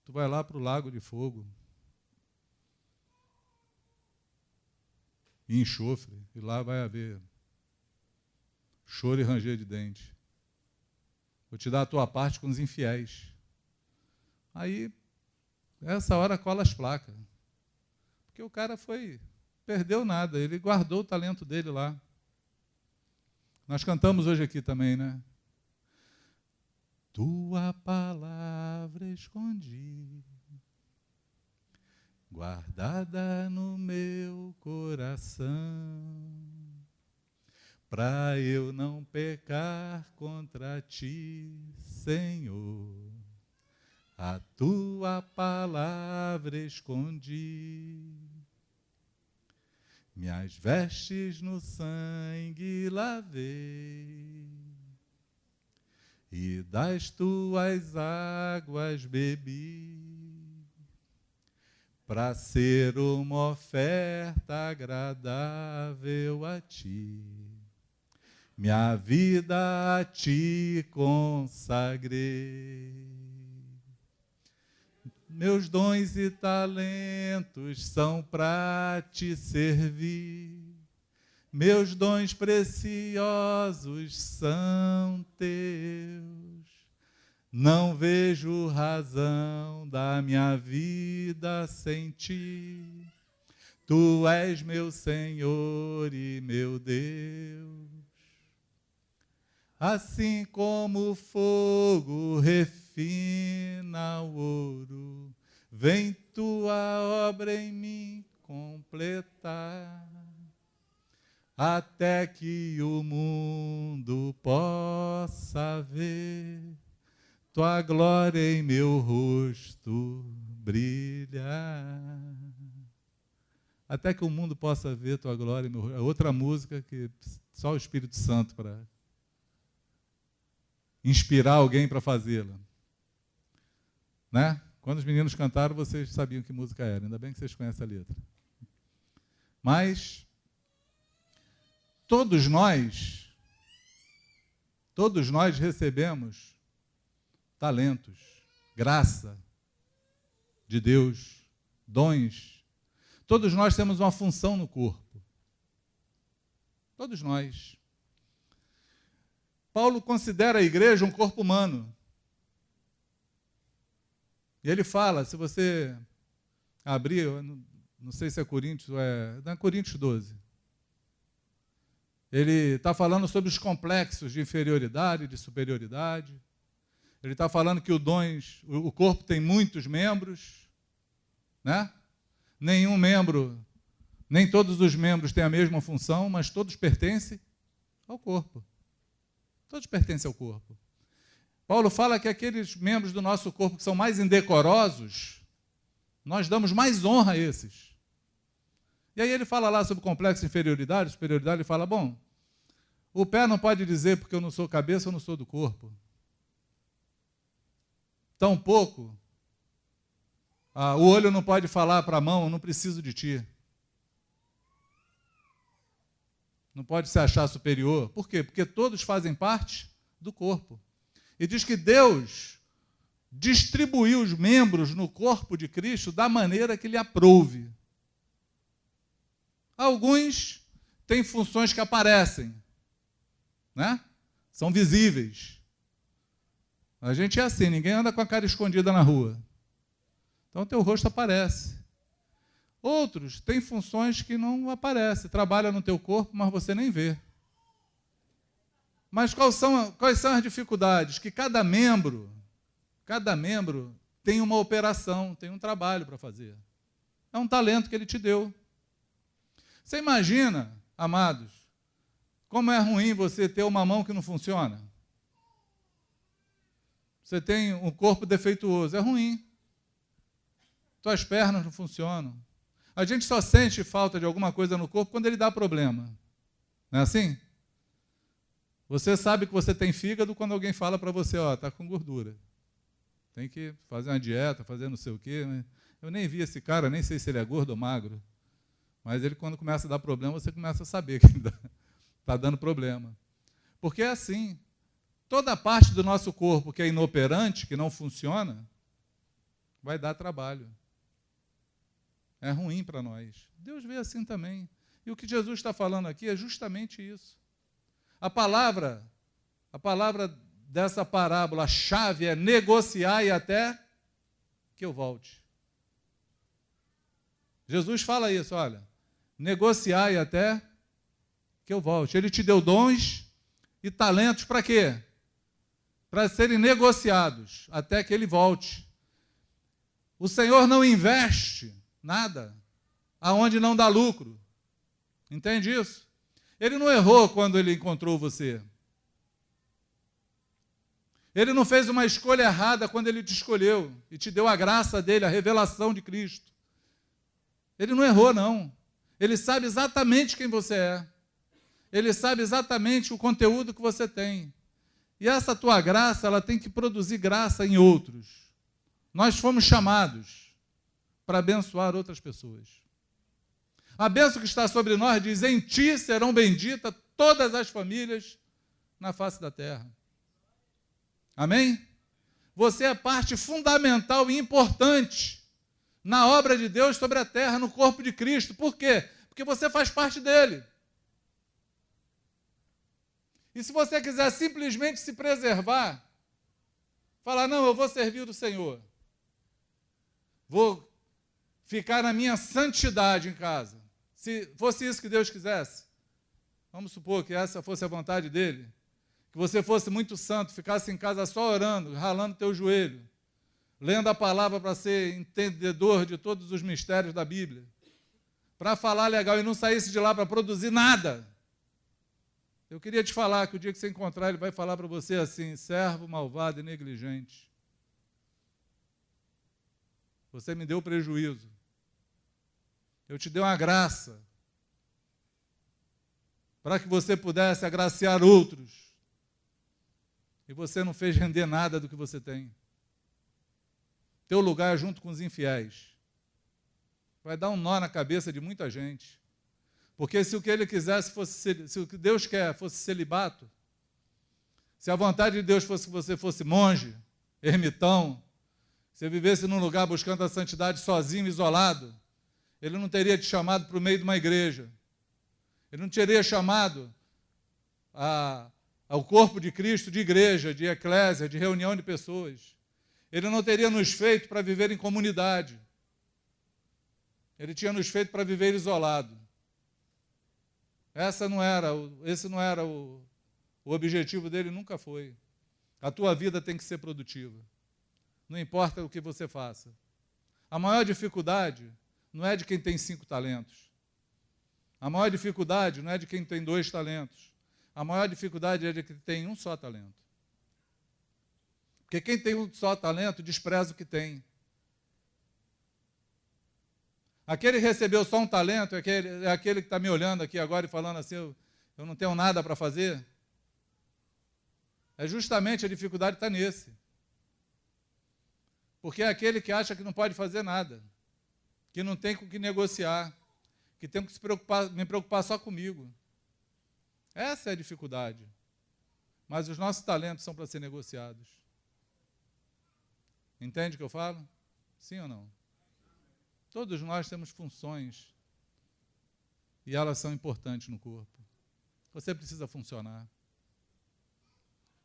Tu vai lá para o lago de fogo e enxofre, e lá vai haver choro e ranger de dente. Vou te dar a tua parte com os infiéis. Aí, essa hora cola as placas. Porque o cara perdeu nada, ele guardou o talento dele lá. Nós cantamos hoje aqui também, né? Tua palavra escondi, guardada no meu coração, para eu não pecar contra ti, Senhor. A tua palavra escondi, minhas vestes no sangue lavei, e das tuas águas bebi, para ser uma oferta agradável a ti. Minha vida a ti consagrei. Meus dons e talentos são para te servir. Meus dons preciosos são teus. Não vejo razão da minha vida sem ti. Tu és meu Senhor e meu Deus. Assim como o fogo refina o ouro, vem tua obra em mim completar, até que o mundo possa ver tua glória em meu rosto brilhar. Até que o mundo possa ver tua glória em meu rosto. É outra música que só o Espírito Santo para inspirar alguém para fazê-la. Né? Quando os meninos cantaram, vocês sabiam que música era. Ainda bem que vocês conhecem a letra. Mas todos nós recebemos talentos, graça de Deus, dons. Todos nós temos uma função no corpo. Todos nós. Paulo considera a igreja um corpo humano. E ele fala, se você abrir, não sei se é Coríntios ou não é Coríntios 12. Ele está falando sobre os complexos de inferioridade, de superioridade. Ele está falando que o corpo tem muitos membros, né? Nem todos os membros têm a mesma função, mas todos pertencem ao corpo. Todos pertencem ao corpo. Paulo fala que aqueles membros do nosso corpo que são mais indecorosos, nós damos mais honra a esses. E aí ele fala lá sobre o complexo de inferioridade, superioridade, ele fala, bom, o pé não pode dizer porque eu não sou cabeça, eu não sou do corpo. Tampouco, o olho não pode falar para a mão, eu não preciso de ti. Não pode se achar superior. Por quê? Porque todos fazem parte do corpo. E diz que Deus distribuiu os membros no corpo de Cristo da maneira que lhe aprouve. Alguns têm funções que aparecem, né? São visíveis. A gente é assim, ninguém anda com a cara escondida na rua. Então o teu rosto aparece. Outros têm funções que não aparecem, trabalham no teu corpo, mas você nem vê. Mas quais são as dificuldades? Que cada membro tem uma operação, tem um trabalho para fazer. É um talento que ele te deu. Você imagina, amados, como é ruim você ter uma mão que não funciona? Você tem um corpo defeituoso, é ruim. Tuas pernas não funcionam. A gente só sente falta de alguma coisa no corpo quando ele dá problema. Não é assim? Você sabe que você tem fígado quando alguém fala para você, está com gordura. Tem que fazer uma dieta, fazer não sei o quê. Eu nem vi esse cara, nem sei se ele é gordo ou magro. Mas ele, quando começa a dar problema, você começa a saber que está dando problema. Porque é assim. Toda parte do nosso corpo que é inoperante, que não funciona, vai dar trabalho. É ruim para nós. Deus vê assim também. E o que Jesus está falando aqui é justamente isso. A palavra dessa parábola, a chave é negociar e até que eu volte. Jesus fala isso, olha, negociar e até que eu volte. Ele te deu dons e talentos para quê? Para serem negociados até que ele volte. O Senhor não investe nada aonde não dá lucro. Entende isso? Ele não errou quando ele encontrou você. Ele não fez uma escolha errada quando ele te escolheu e te deu a graça dele, a revelação de Cristo. Ele não errou, não. Ele sabe exatamente quem você é. Ele sabe exatamente o conteúdo que você tem. E essa tua graça, ela tem que produzir graça em outros. Nós fomos chamados para abençoar outras pessoas. A bênção que está sobre nós diz: em ti serão benditas todas as famílias na face da terra. Amém? Você é parte fundamental e importante na obra de Deus sobre a terra, no corpo de Cristo. Por quê? Porque você faz parte dele. E se você quiser simplesmente se preservar, falar, não, eu vou servir o Senhor, vou ficar na minha santidade em casa. Se fosse isso que Deus quisesse, vamos supor que essa fosse a vontade dele, que você fosse muito santo, ficasse em casa só orando, ralando teu joelho, lendo a palavra para ser entendedor de todos os mistérios da Bíblia, para falar legal e não saísse de lá para produzir nada. Eu queria te falar que o dia que você encontrar, ele vai falar para você assim: servo malvado e negligente. Você me deu prejuízo. Eu te dei uma graça para que você pudesse agraciar outros. E você não fez render nada do que você tem. Teu lugar é junto com os infiéis. Vai dar um nó na cabeça de muita gente. Porque se o que ele quisesse fosse, se o que Deus quer fosse celibato, se a vontade de Deus fosse que você fosse monge, ermitão, você vivesse num lugar buscando a santidade sozinho, isolado, ele não teria te chamado para o meio de uma igreja. Ele não teria chamado ao corpo de Cristo de igreja, de eclésia, de reunião de pessoas. Ele não teria nos feito para viver em comunidade. Ele tinha nos feito para viver isolado. Esse não era o objetivo dele, nunca foi. A tua vida tem que ser produtiva. Não importa o que você faça. A maior dificuldade não é de quem tem 5 talentos. A maior dificuldade não é de quem tem 2 talentos. A maior dificuldade é de quem tem um só talento. Porque quem tem um só talento despreza o que tem. Aquele que recebeu só um talento é aquele que está me olhando aqui agora e falando assim, eu não tenho nada para fazer. É justamente a dificuldade está nesse. Porque é aquele que acha que não pode fazer nada, que não tem com o que negociar, que tem que me preocupar só comigo. Essa é a dificuldade. Mas os nossos talentos são para ser negociados. Entende o que eu falo? Sim ou não? Todos nós temos funções e elas são importantes no corpo. Você precisa funcionar.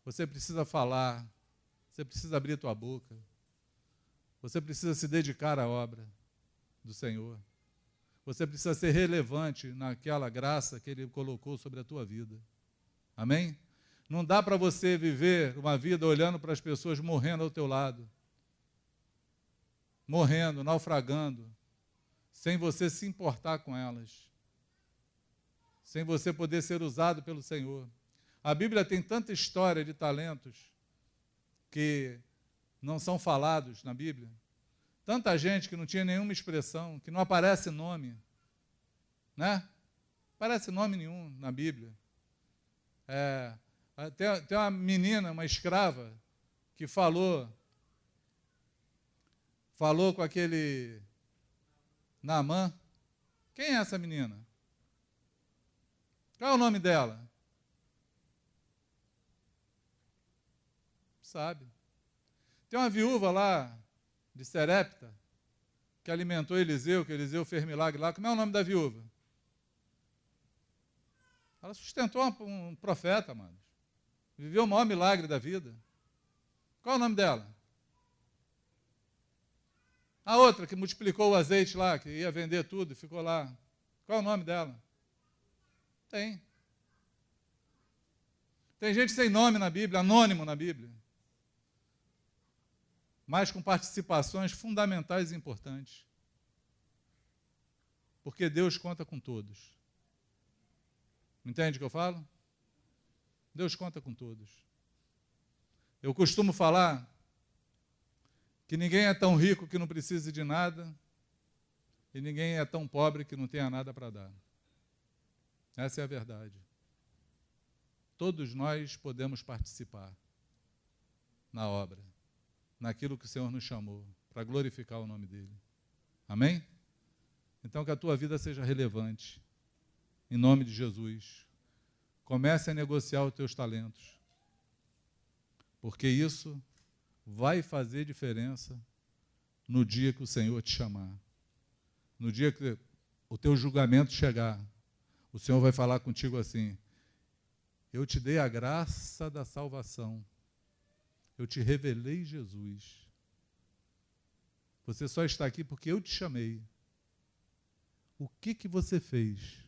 Você precisa falar. Você precisa abrir tua boca. Você precisa se dedicar à obra do Senhor. Você precisa ser relevante naquela graça que Ele colocou sobre a tua vida. Amém? Não dá para você viver uma vida olhando para as pessoas morrendo ao teu lado. Morrendo, naufragando, sem você se importar com elas, sem você poder ser usado pelo Senhor. A Bíblia tem tanta história de talentos que não são falados na Bíblia, tanta gente que não tinha nenhuma expressão, que não aparece nome, né? Não aparece nome nenhum na Bíblia. Tem uma menina, uma escrava, que falou com aquele Naamã. Quem é essa menina? Qual é o nome dela? sabe. Tem uma viúva lá de Serepta que alimentou Eliseu, que Eliseu fez milagre lá. Como é o nome da viúva? Ela sustentou um profeta, mano. Viveu o maior milagre da vida. Qual é o nome dela? A outra que multiplicou o azeite lá, que ia vender tudo e ficou lá. Qual é o nome dela? Tem. Tem gente sem nome na Bíblia, anônimo na Bíblia. Mas com participações fundamentais e importantes. Porque Deus conta com todos. Entende o que eu falo? Deus conta com todos. Eu costumo falar que ninguém é tão rico que não precise de nada e ninguém é tão pobre que não tenha nada para dar. Essa é a verdade. Todos nós podemos participar na obra, naquilo que o Senhor nos chamou, para glorificar o nome dEle. Amém? Então, que a tua vida seja relevante, em nome de Jesus. Comece a negociar os teus talentos, porque isso vai fazer diferença no dia que o Senhor te chamar. No dia que o teu julgamento chegar, o Senhor vai falar contigo assim: eu te dei a graça da salvação, eu te revelei Jesus. Você só está aqui porque eu te chamei. O que você fez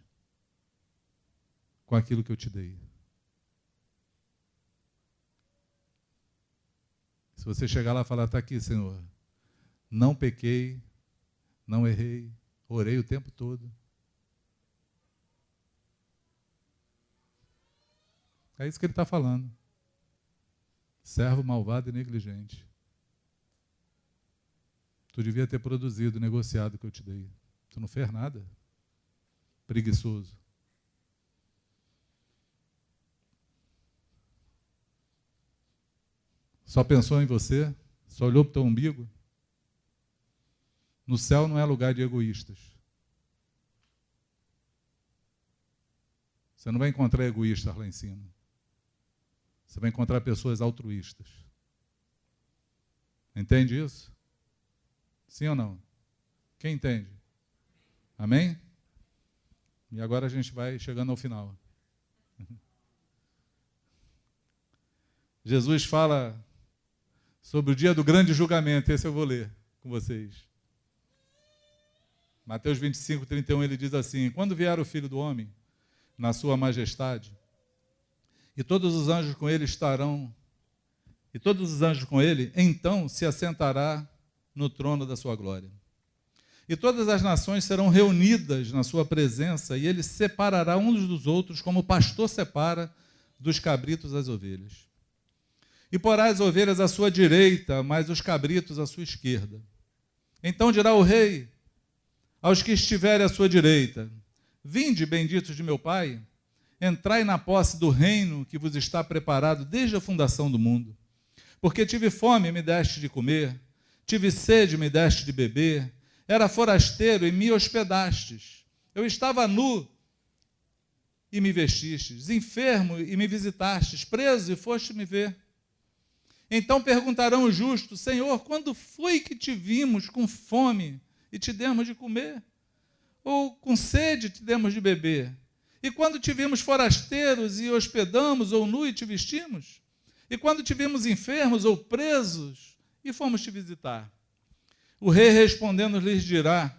com aquilo que eu te dei? Se você chegar lá e falar: está aqui, Senhor, não pequei, não errei, orei o tempo todo. É isso que ele está falando. Servo malvado e negligente. Tu devia ter produzido, negociado o que eu te dei. Tu não fez nada. Preguiçoso. Só pensou em você? Só olhou para o teu umbigo? No céu não é lugar de egoístas. Você não vai encontrar egoístas lá em cima. Você vai encontrar pessoas altruístas. Entende isso? Sim ou não? Quem entende? Amém? E agora a gente vai chegando ao final. Jesus fala sobre o dia do grande julgamento. Esse eu vou ler com vocês. Mateus 25, 31, ele diz assim: quando vier o Filho do Homem, na sua majestade, e todos os anjos com ele estarão, e todos os anjos com ele, então se assentará no trono da sua glória. E todas as nações serão reunidas na sua presença, e ele separará uns dos outros, como o pastor separa dos cabritos as ovelhas. E porá as ovelhas à sua direita, mas os cabritos à sua esquerda. Então dirá o rei aos que estiverem à sua direita: vinde, benditos de meu Pai, entrai na posse do reino que vos está preparado desde a fundação do mundo. Porque tive fome e me deste de comer, tive sede e me deste de beber, era forasteiro e me hospedastes, eu estava nu e me vestistes, enfermo e me visitastes, preso e foste me ver. Então perguntarão os justos: Senhor, quando foi que te vimos com fome e te demos de comer? Ou com sede te demos de beber? E quando te vimos forasteiros e hospedamos, ou nu e te vestimos? E quando te vimos enfermos ou presos e fomos te visitar? O rei respondendo lhes dirá: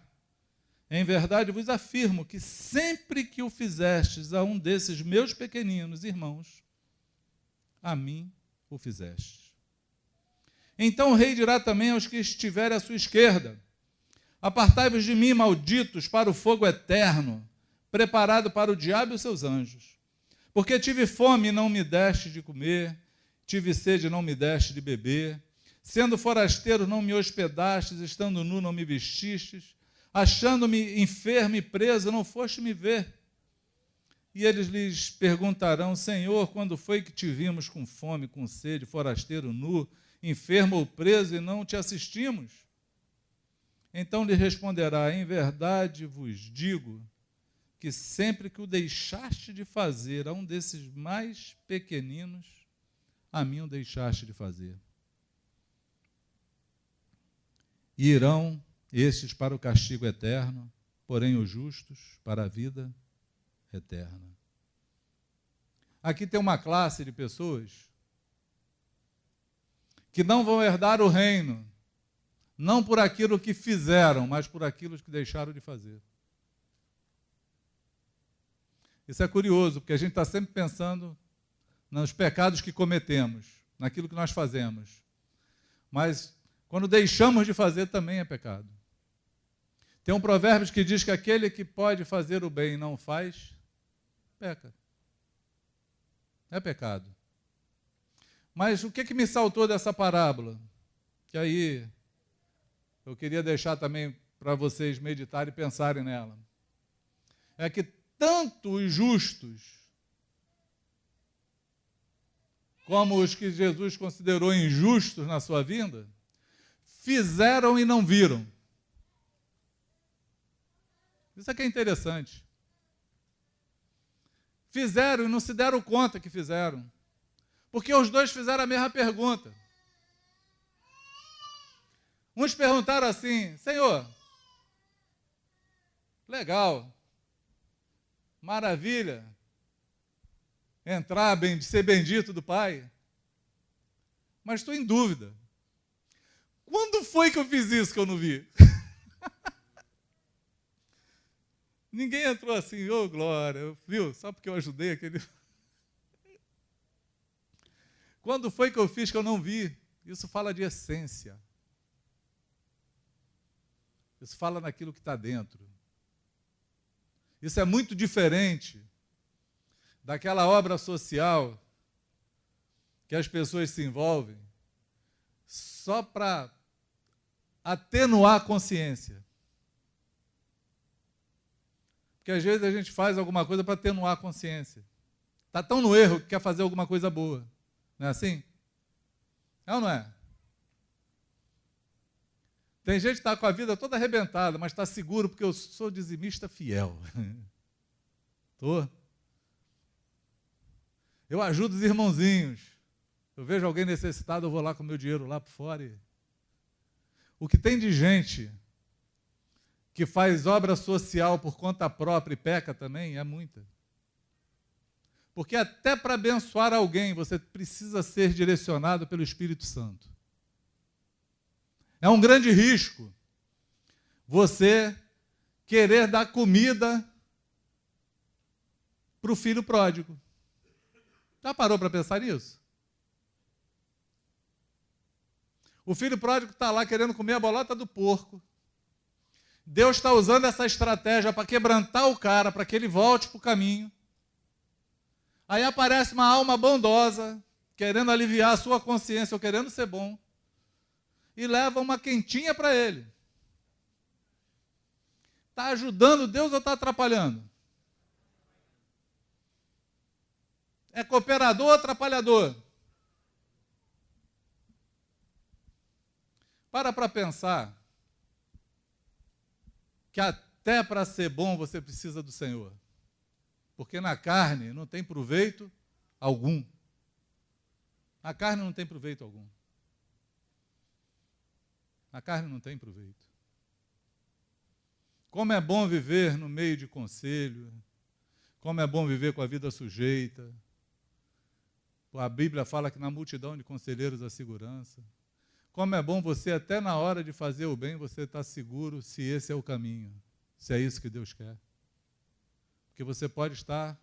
em verdade vos afirmo que sempre que o fizestes a um desses meus pequeninos irmãos, a mim o fizestes. Então o rei dirá também aos que estiverem à sua esquerda: apartai-vos de mim, malditos, para o fogo eterno, preparado para o diabo e os seus anjos. Porque tive fome e não me deste de comer, tive sede e não me deste de beber, sendo forasteiro não me hospedastes, estando nu não me vestistes, achando-me enfermo e preso não foste me ver. E eles lhes perguntarão: Senhor, quando foi que te vimos com fome, com sede, forasteiro, nu, enfermo ou preso, e não te assistimos? Então lhe responderá: em verdade vos digo que sempre que o deixaste de fazer a um desses mais pequeninos, a mim o deixaste de fazer. E irão estes para o castigo eterno, porém os justos para a vida eterna. Aqui tem uma classe de pessoas que não vão herdar o reino, não por aquilo que fizeram, mas por aquilo que deixaram de fazer. Isso é curioso, porque a gente está sempre pensando nos pecados que cometemos, naquilo que nós fazemos. Mas quando deixamos de fazer também é pecado. Tem um provérbio que diz que aquele que pode fazer o bem e não faz, peca. É pecado. Mas o que me saltou dessa parábola? Que aí eu queria deixar também para vocês meditarem e pensarem nela. É que tanto os justos, como os que Jesus considerou injustos na sua vinda, fizeram e não viram. Isso aqui é interessante. Fizeram e não se deram conta que fizeram. Porque os dois fizeram a mesma pergunta. Uns perguntaram assim: Senhor, legal, maravilha, entrar, ser bendito do Pai, mas estou em dúvida. Quando foi que eu fiz isso que eu não vi? Ninguém entrou assim, ô glória, viu? Só porque eu ajudei aquele... Quando foi que eu fiz que eu não vi? Isso fala de essência. Isso fala naquilo que está dentro. Isso é muito diferente daquela obra social que as pessoas se envolvem só para atenuar a consciência. Porque às vezes a gente faz alguma coisa para atenuar a consciência. Está tão no erro que quer fazer alguma coisa boa. Não é assim? É ou não é? Tem gente que está com a vida toda arrebentada, mas está seguro porque eu sou dizimista fiel. Estou. Eu ajudo os irmãozinhos. Eu vejo alguém necessitado, eu vou lá com o meu dinheiro lá por fora. O que tem de gente que faz obra social por conta própria e peca também é muita. Porque até para abençoar alguém, você precisa ser direcionado pelo Espírito Santo. É um grande risco você querer dar comida para o filho pródigo. Já parou para pensar nisso? O filho pródigo está lá querendo comer a bolota do porco. Deus está usando essa estratégia para quebrantar o cara, para que ele volte para o caminho. Aí aparece uma alma bondosa, querendo aliviar a sua consciência, ou querendo ser bom, e leva uma quentinha para ele. Está ajudando Deus ou está atrapalhando? É cooperador ou atrapalhador? Para pensar que até para ser bom você precisa do Senhor. Porque na carne não tem proveito algum. Na carne não tem proveito algum. Na carne não tem proveito. Como é bom viver no meio de conselho, como é bom viver com a vida sujeita. A Bíblia fala que na multidão de conselheiros há segurança. Como é bom você, até na hora de fazer o bem, você está seguro se esse é o caminho, se é isso que Deus quer. Porque você pode estar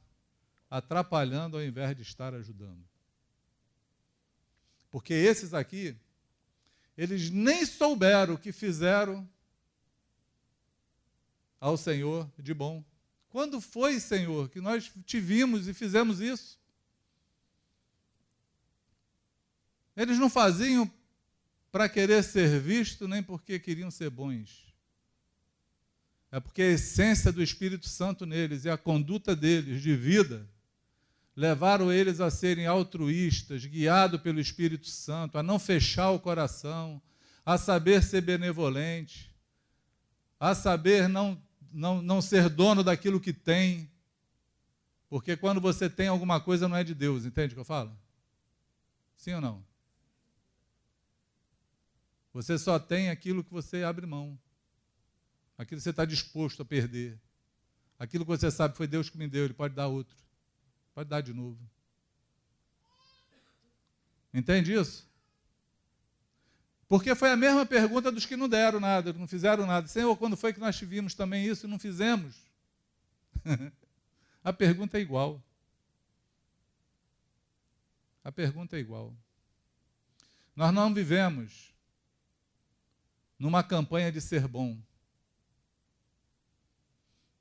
atrapalhando ao invés de estar ajudando. Porque esses aqui, eles nem souberam o que fizeram ao Senhor de bom. Quando foi, Senhor, que nós te vimos e fizemos isso? Eles não faziam para querer ser vistos, nem porque queriam ser bons. É porque a essência do Espírito Santo neles e a conduta deles de vida levaram eles a serem altruístas, guiados pelo Espírito Santo, a não fechar o coração, a saber ser benevolente, a saber não ser dono daquilo que tem, porque quando você tem alguma coisa não é de Deus, entende o que eu falo? Sim ou não? Você só tem aquilo que você abre mão. Aquilo que você está disposto a perder. Aquilo que você sabe foi Deus que me deu, Ele pode dar outro. Pode dar de novo. Entende isso? Porque foi a mesma pergunta dos que não deram nada, não fizeram nada. Senhor, quando foi que nós tivemos também isso e não fizemos? A pergunta é igual. A pergunta é igual. Nós não vivemos numa campanha de ser bom.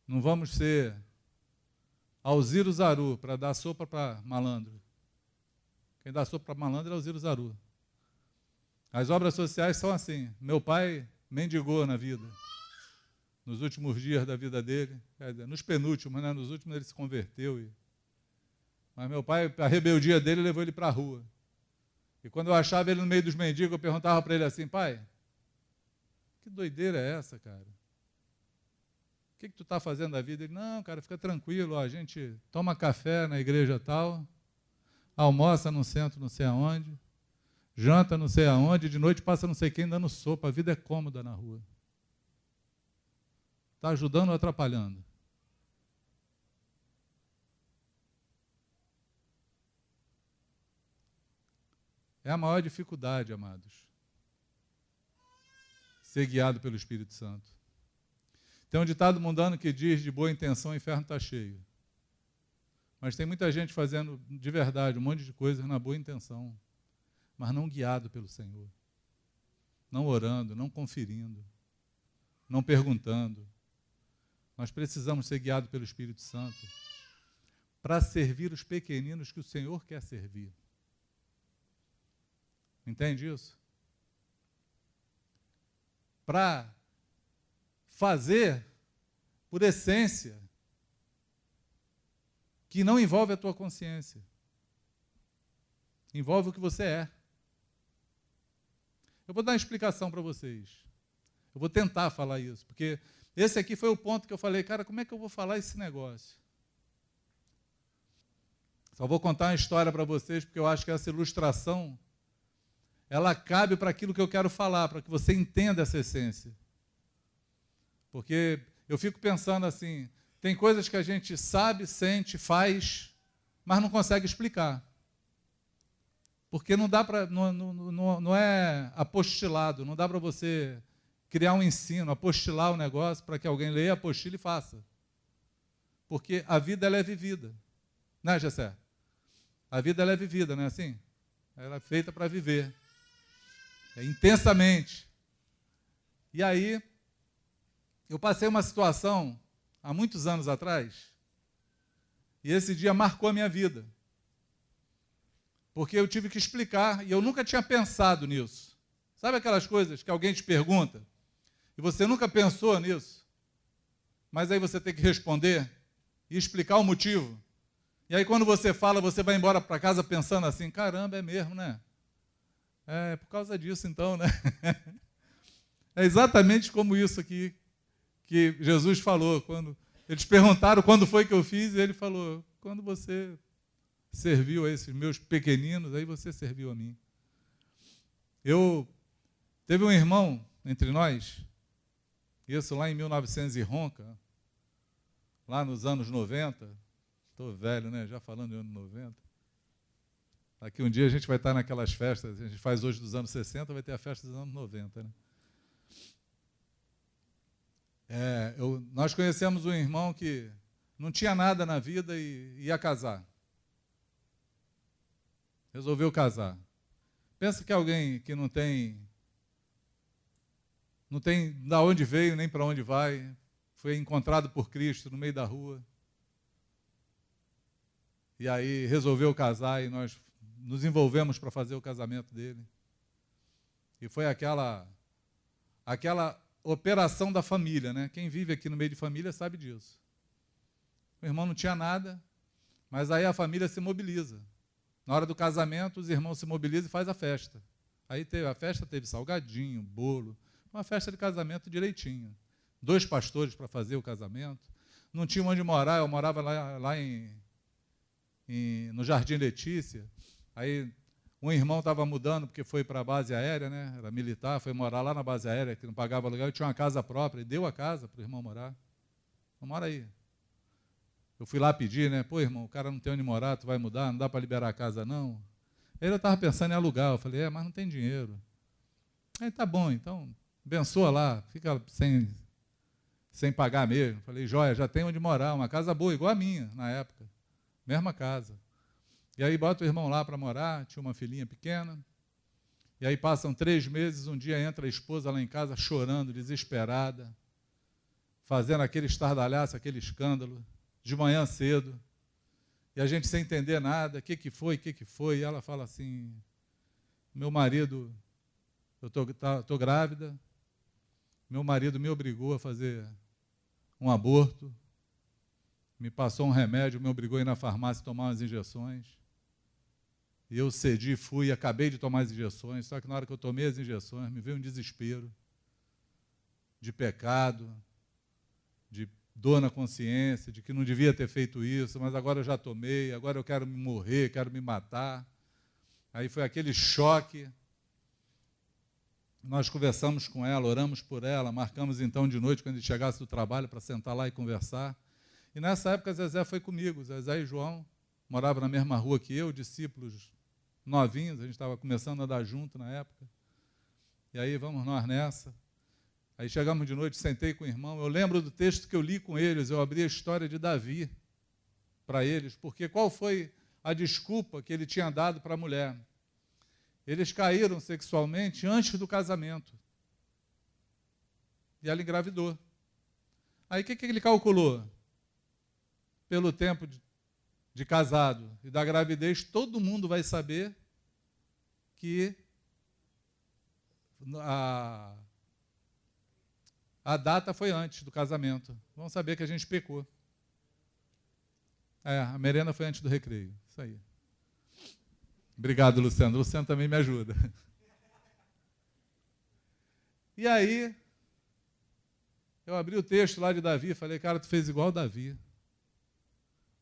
Não vamos ser Alziro Zaru para dar sopa para malandro. Quem dá sopa para malandro é Alziro Zaru. As obras sociais são assim. Meu pai mendigou na vida. Nos últimos dias da vida dele, quer dizer, nos penúltimos, né? Nos últimos ele se converteu. Mas meu pai, a rebeldia dele, levou ele para a rua. E quando eu achava ele no meio dos mendigos, eu perguntava para ele assim, pai, que doideira é essa, cara? O que tu está fazendo da vida? Ele, não, cara, fica tranquilo, ó, a gente toma café na igreja tal, almoça no centro não sei aonde, janta não sei aonde, de noite passa não sei quem dando sopa, a vida é cômoda na rua. Está ajudando ou atrapalhando? É a maior dificuldade, amados. Ser guiado pelo Espírito Santo. Tem um ditado mundano que diz, de boa intenção o inferno está cheio. Mas tem muita gente fazendo, de verdade, um monte de coisas na boa intenção, mas não guiado pelo Senhor. Não orando, não conferindo, não perguntando. Nós precisamos ser guiados pelo Espírito Santo para servir os pequeninos que o Senhor quer servir. Entende isso? Para fazer, por essência, que não envolve a tua consciência. Envolve o que você é. Eu vou dar uma explicação para vocês. Eu vou tentar falar isso, porque esse aqui foi o ponto que eu falei, cara, como é que eu vou falar esse negócio? Só vou contar uma história para vocês, porque eu acho que essa ilustração, ela cabe para aquilo que eu quero falar, para que você entenda essa essência. Porque eu fico pensando assim, tem coisas que a gente sabe, sente, faz, mas não consegue explicar. Porque não dá para, não é apostilado, não dá para você criar um ensino, apostilar o negócio para que alguém leia, apostile e faça. Porque a vida ela é vivida. Né, Gessé? A vida ela é vivida, não é assim? Ela é feita para viver. É intensamente. E aí, eu passei uma situação, há muitos anos atrás, e esse dia marcou a minha vida. Porque eu tive que explicar, e eu nunca tinha pensado nisso. Sabe aquelas coisas que alguém te pergunta, e você nunca pensou nisso, mas aí você tem que responder e explicar o motivo. E aí quando você fala, você vai embora para casa pensando assim, caramba, é mesmo, né? É por causa disso então, né? É exatamente como isso aqui que Jesus falou. Quando eles perguntaram quando foi que eu fiz, e ele falou, quando você serviu a esses meus pequeninos, aí você serviu a mim. Teve um irmão entre nós, isso lá em 1900 e ronca, lá nos anos 90, estou velho, né? Já falando em anos 90. Aqui um dia a gente vai estar naquelas festas, a gente faz hoje dos anos 60, vai ter a festa dos anos 90, né? Nós conhecemos um irmão que não tinha nada na vida e ia casar. Resolveu casar. Pensa que alguém que não tem de onde veio nem para onde vai, foi encontrado por Cristo no meio da rua. E aí resolveu casar e nós nos envolvemos para fazer o casamento dele. E foi aquela operação da família, né? Quem vive aqui no meio de família sabe disso. O irmão não tinha nada, mas aí a família se mobiliza. Na hora do casamento, os irmãos se mobilizam e faz a festa. Aí a festa teve salgadinho, bolo, uma festa de casamento direitinho. 2 pastores para fazer o casamento. Não tinha onde morar, eu morava lá no Jardim Letícia. Aí Um irmão estava mudando porque foi para a base aérea, né? Era militar, foi morar lá na base aérea, que não pagava aluguel, e tinha uma casa própria, e deu a casa para o irmão morar. Então, mora aí. Eu fui lá pedir, né? Pô, irmão, o cara não tem onde morar, tu vai mudar, não dá para liberar a casa, não. Ele estava pensando em alugar, eu falei, mas não tem dinheiro. Aí, tá bom, então, abençoa lá, fica sem pagar mesmo. Falei, joia, já tem onde morar, uma casa boa, igual a minha, na época. Mesma casa. E aí bota o irmão lá para morar, tinha uma filhinha pequena. E aí passam 3 meses, um dia entra a esposa lá em casa chorando, desesperada, fazendo aquele estardalhaço, aquele escândalo, de manhã cedo. E a gente sem entender nada, o que foi? E ela fala assim, meu marido, eu estou grávida, meu marido me obrigou a fazer um aborto, me passou um remédio, me obrigou a ir na farmácia tomar umas injeções. E eu cedi, fui, acabei de tomar as injeções, só que na hora que eu tomei as injeções, me veio um desespero de pecado, de dor na consciência, de que não devia ter feito isso, mas agora eu já tomei, agora eu quero me morrer, quero me matar. Aí foi aquele choque. Nós conversamos com ela, oramos por ela, marcamos então de noite, quando ele chegasse do trabalho, para sentar lá e conversar. E nessa época Zezé foi comigo, Zezé e João, moravam na mesma rua que eu, discípulos novinhos, a gente estava começando a andar junto na época. E aí vamos nós nessa. Aí chegamos de noite, sentei com o irmão, eu lembro do texto que eu li com eles, eu abri a história de Davi para eles, porque qual foi a desculpa que ele tinha dado para a mulher? Eles caíram sexualmente antes do casamento. E ela engravidou. Aí o que ele calculou? Pelo tempo de casado e da gravidez, todo mundo vai saber que a data foi antes do casamento. Vão saber que a gente pecou. A merenda foi antes do recreio. Isso aí. Obrigado, Luciano. O Luciano também me ajuda. E aí, eu abri o texto lá de Davi e falei, cara, tu fez igual Davi.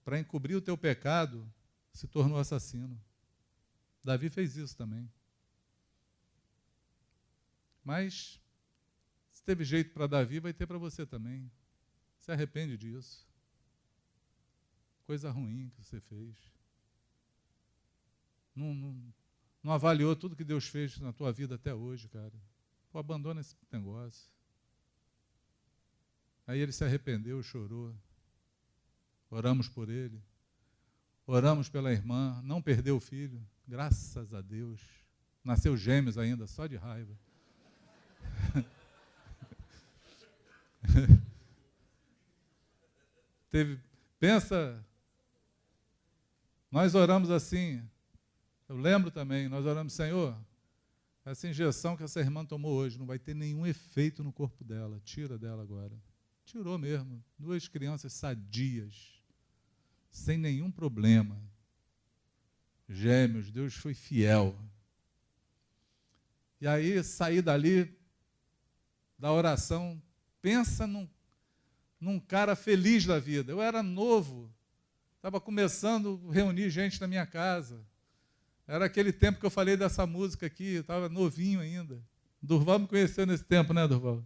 Para encobrir o teu pecado, se tornou assassino. Davi fez isso também. Mas, se teve jeito para Davi, vai ter para você também. Se arrepende disso. Coisa ruim que você fez. Não avaliou tudo que Deus fez na tua vida até hoje, cara. Pô, abandona esse negócio. Aí ele se arrependeu, chorou. Oramos por ele. Oramos pela irmã. Não perdeu o filho. Graças a Deus. Nasceu gêmeos ainda, só de raiva. Pensa, nós oramos assim, eu lembro também, nós oramos, Senhor, essa injeção que essa irmã tomou hoje não vai ter nenhum efeito no corpo dela, tira dela agora. Tirou mesmo, 2 crianças sadias, sem nenhum problema, gêmeos, Deus foi fiel. E aí, saí dali, da oração, pensa num cara feliz da vida. Eu era novo, estava começando a reunir gente na minha casa. Era aquele tempo que eu falei dessa música aqui, eu estava novinho ainda. Durval me conheceu nesse tempo, né, Durval?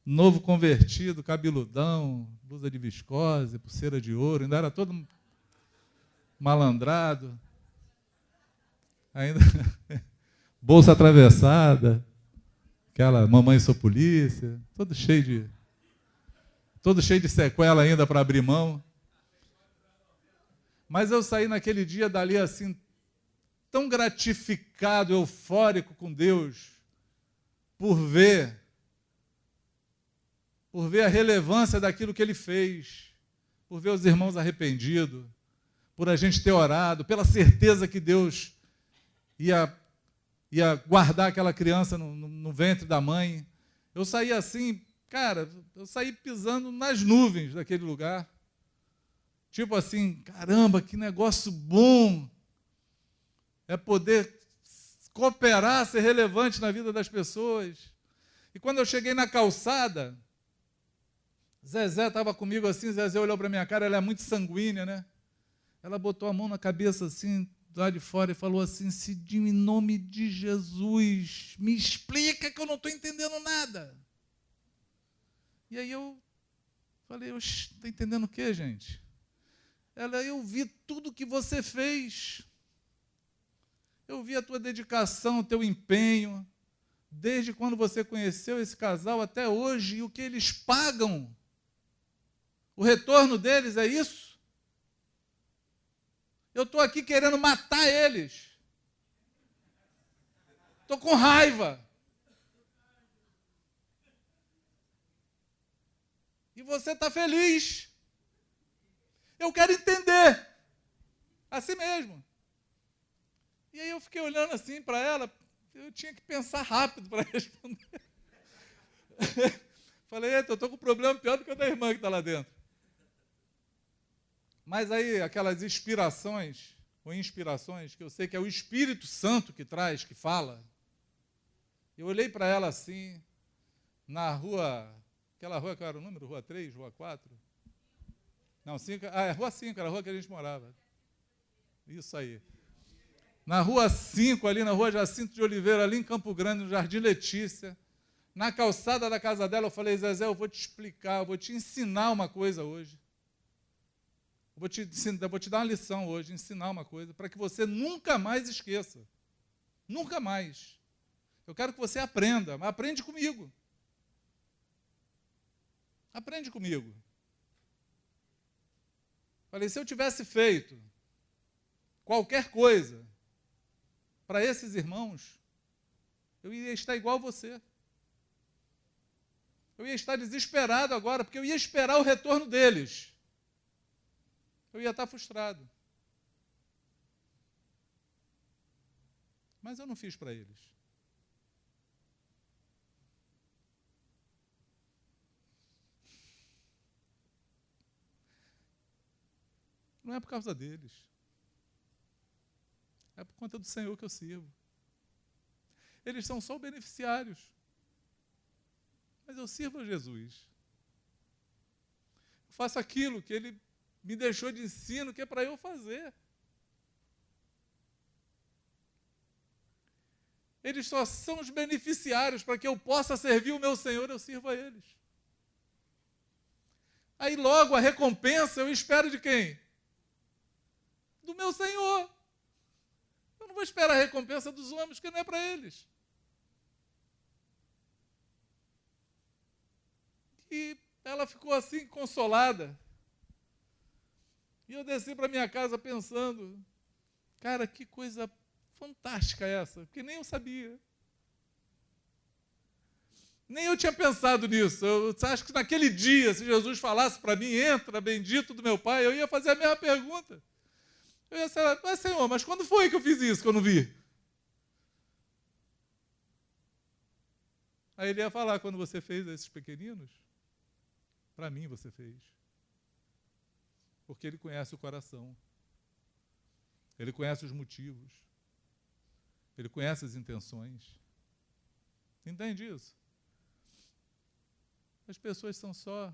Novo convertido, cabeludão, blusa de viscose, pulseira de ouro, ainda era todo malandrado. Ainda bolsa atravessada, aquela mamãe sou polícia, todo cheio de sequela ainda para abrir mão. Mas eu saí naquele dia dali assim, tão gratificado, eufórico com Deus, por ver a relevância daquilo que Ele fez, por ver os irmãos arrependidos, por a gente ter orado, pela certeza que Deus ia guardar aquela criança no ventre da mãe. Eu saí assim, cara, eu saí pisando nas nuvens daquele lugar. Tipo assim, caramba, que negócio bom. É poder cooperar, ser relevante na vida das pessoas. E quando eu cheguei na calçada, Zezé estava comigo assim, Zezé olhou para minha cara, ela é muito sanguínea, né? Ela botou a mão na cabeça assim, lá de fora e falou assim: Cidinho, em nome de Jesus, me explica que eu não estou entendendo nada. E aí eu falei: está entendendo o quê, gente? Ela: eu vi tudo que você fez. Eu vi a tua dedicação, o teu empenho, desde quando você conheceu esse casal até hoje, e o que eles pagam, o retorno deles é isso? Eu estou aqui querendo matar eles. Estou com raiva. E você está feliz. Eu quero entender. Assim mesmo. E aí eu fiquei olhando assim para ela, eu tinha que pensar rápido para responder. Falei: eita, eu estou com um problema pior do que o da irmã que está lá dentro. Mas aí, aquelas inspirações, ou inspirações, que eu sei que é o Espírito Santo que traz, que fala, eu olhei para ela assim, na rua, aquela rua, qual era o número? Rua 3, Rua 4? Não, 5, Rua 5, era a rua que a gente morava. Isso aí. Na Rua 5, ali na Rua Jacinto de Oliveira, ali em Campo Grande, no Jardim Letícia, na calçada da casa dela, eu falei: Zezé, eu vou te explicar, eu vou te ensinar uma coisa hoje. Eu vou te dar uma lição hoje, ensinar uma coisa, para que você nunca mais esqueça. Nunca mais. Eu quero que você aprenda, mas aprende comigo. Aprende comigo. Falei: se eu tivesse feito qualquer coisa para esses irmãos, eu ia estar igual a você. Eu ia estar desesperado agora, porque eu ia esperar o retorno deles. Eu ia estar frustrado. Mas eu não fiz para eles. Não é por causa deles. É por conta do Senhor que eu sirvo. Eles são só beneficiários. Mas eu sirvo a Jesus. Eu faço aquilo que Ele me deixou de ensino, que é para eu fazer. Eles só são os beneficiários para que eu possa servir o meu Senhor, eu sirvo a eles. Aí logo a recompensa eu espero de quem? Do meu Senhor. Eu não vou esperar a recompensa dos homens, porque não é para eles. E ela ficou assim, consolada. E eu desci para minha casa pensando: cara, que coisa fantástica essa, porque nem eu sabia. Nem eu tinha pensado nisso. Eu acho que naquele dia, se Jesus falasse para mim: entra, bendito do meu Pai, eu ia fazer a mesma pergunta. Eu ia ser: mas Senhor, mas quando foi que eu fiz isso, que eu não vi? Aí ele ia falar: quando você fez a esses pequeninos, para mim você fez. Porque Ele conhece o coração. Ele conhece os motivos. Ele conhece as intenções. Entende isso? As pessoas são só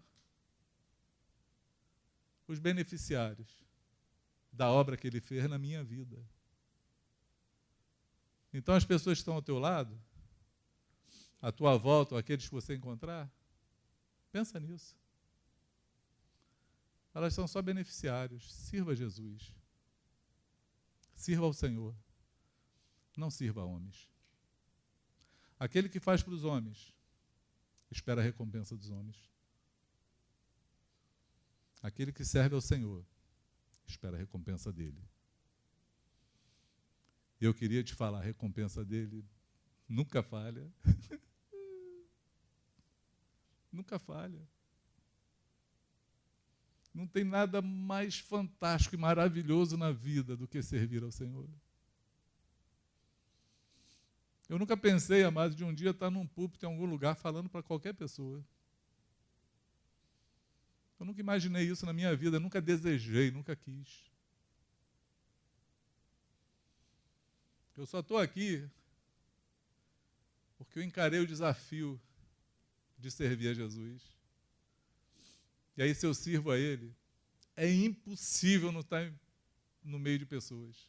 os beneficiários da obra que Ele fez na minha vida. Então as pessoas que estão ao teu lado, à tua volta, ou aqueles que você encontrar, pensa nisso. Elas são só beneficiários. Sirva a Jesus. Sirva ao Senhor. Não sirva a homens. Aquele que faz para os homens, espera a recompensa dos homens. Aquele que serve ao Senhor, espera a recompensa dele. E eu queria te falar: a recompensa dele nunca falha. Nunca falha. Não tem nada mais fantástico e maravilhoso na vida do que servir ao Senhor. Eu nunca pensei, amado, de um dia estar num púlpito em algum lugar falando para qualquer pessoa. Eu nunca imaginei isso na minha vida, nunca desejei, nunca quis. Eu só estou aqui porque eu encarei o desafio de servir a Jesus. E aí, se eu sirvo a Ele, é impossível não estar no meio de pessoas.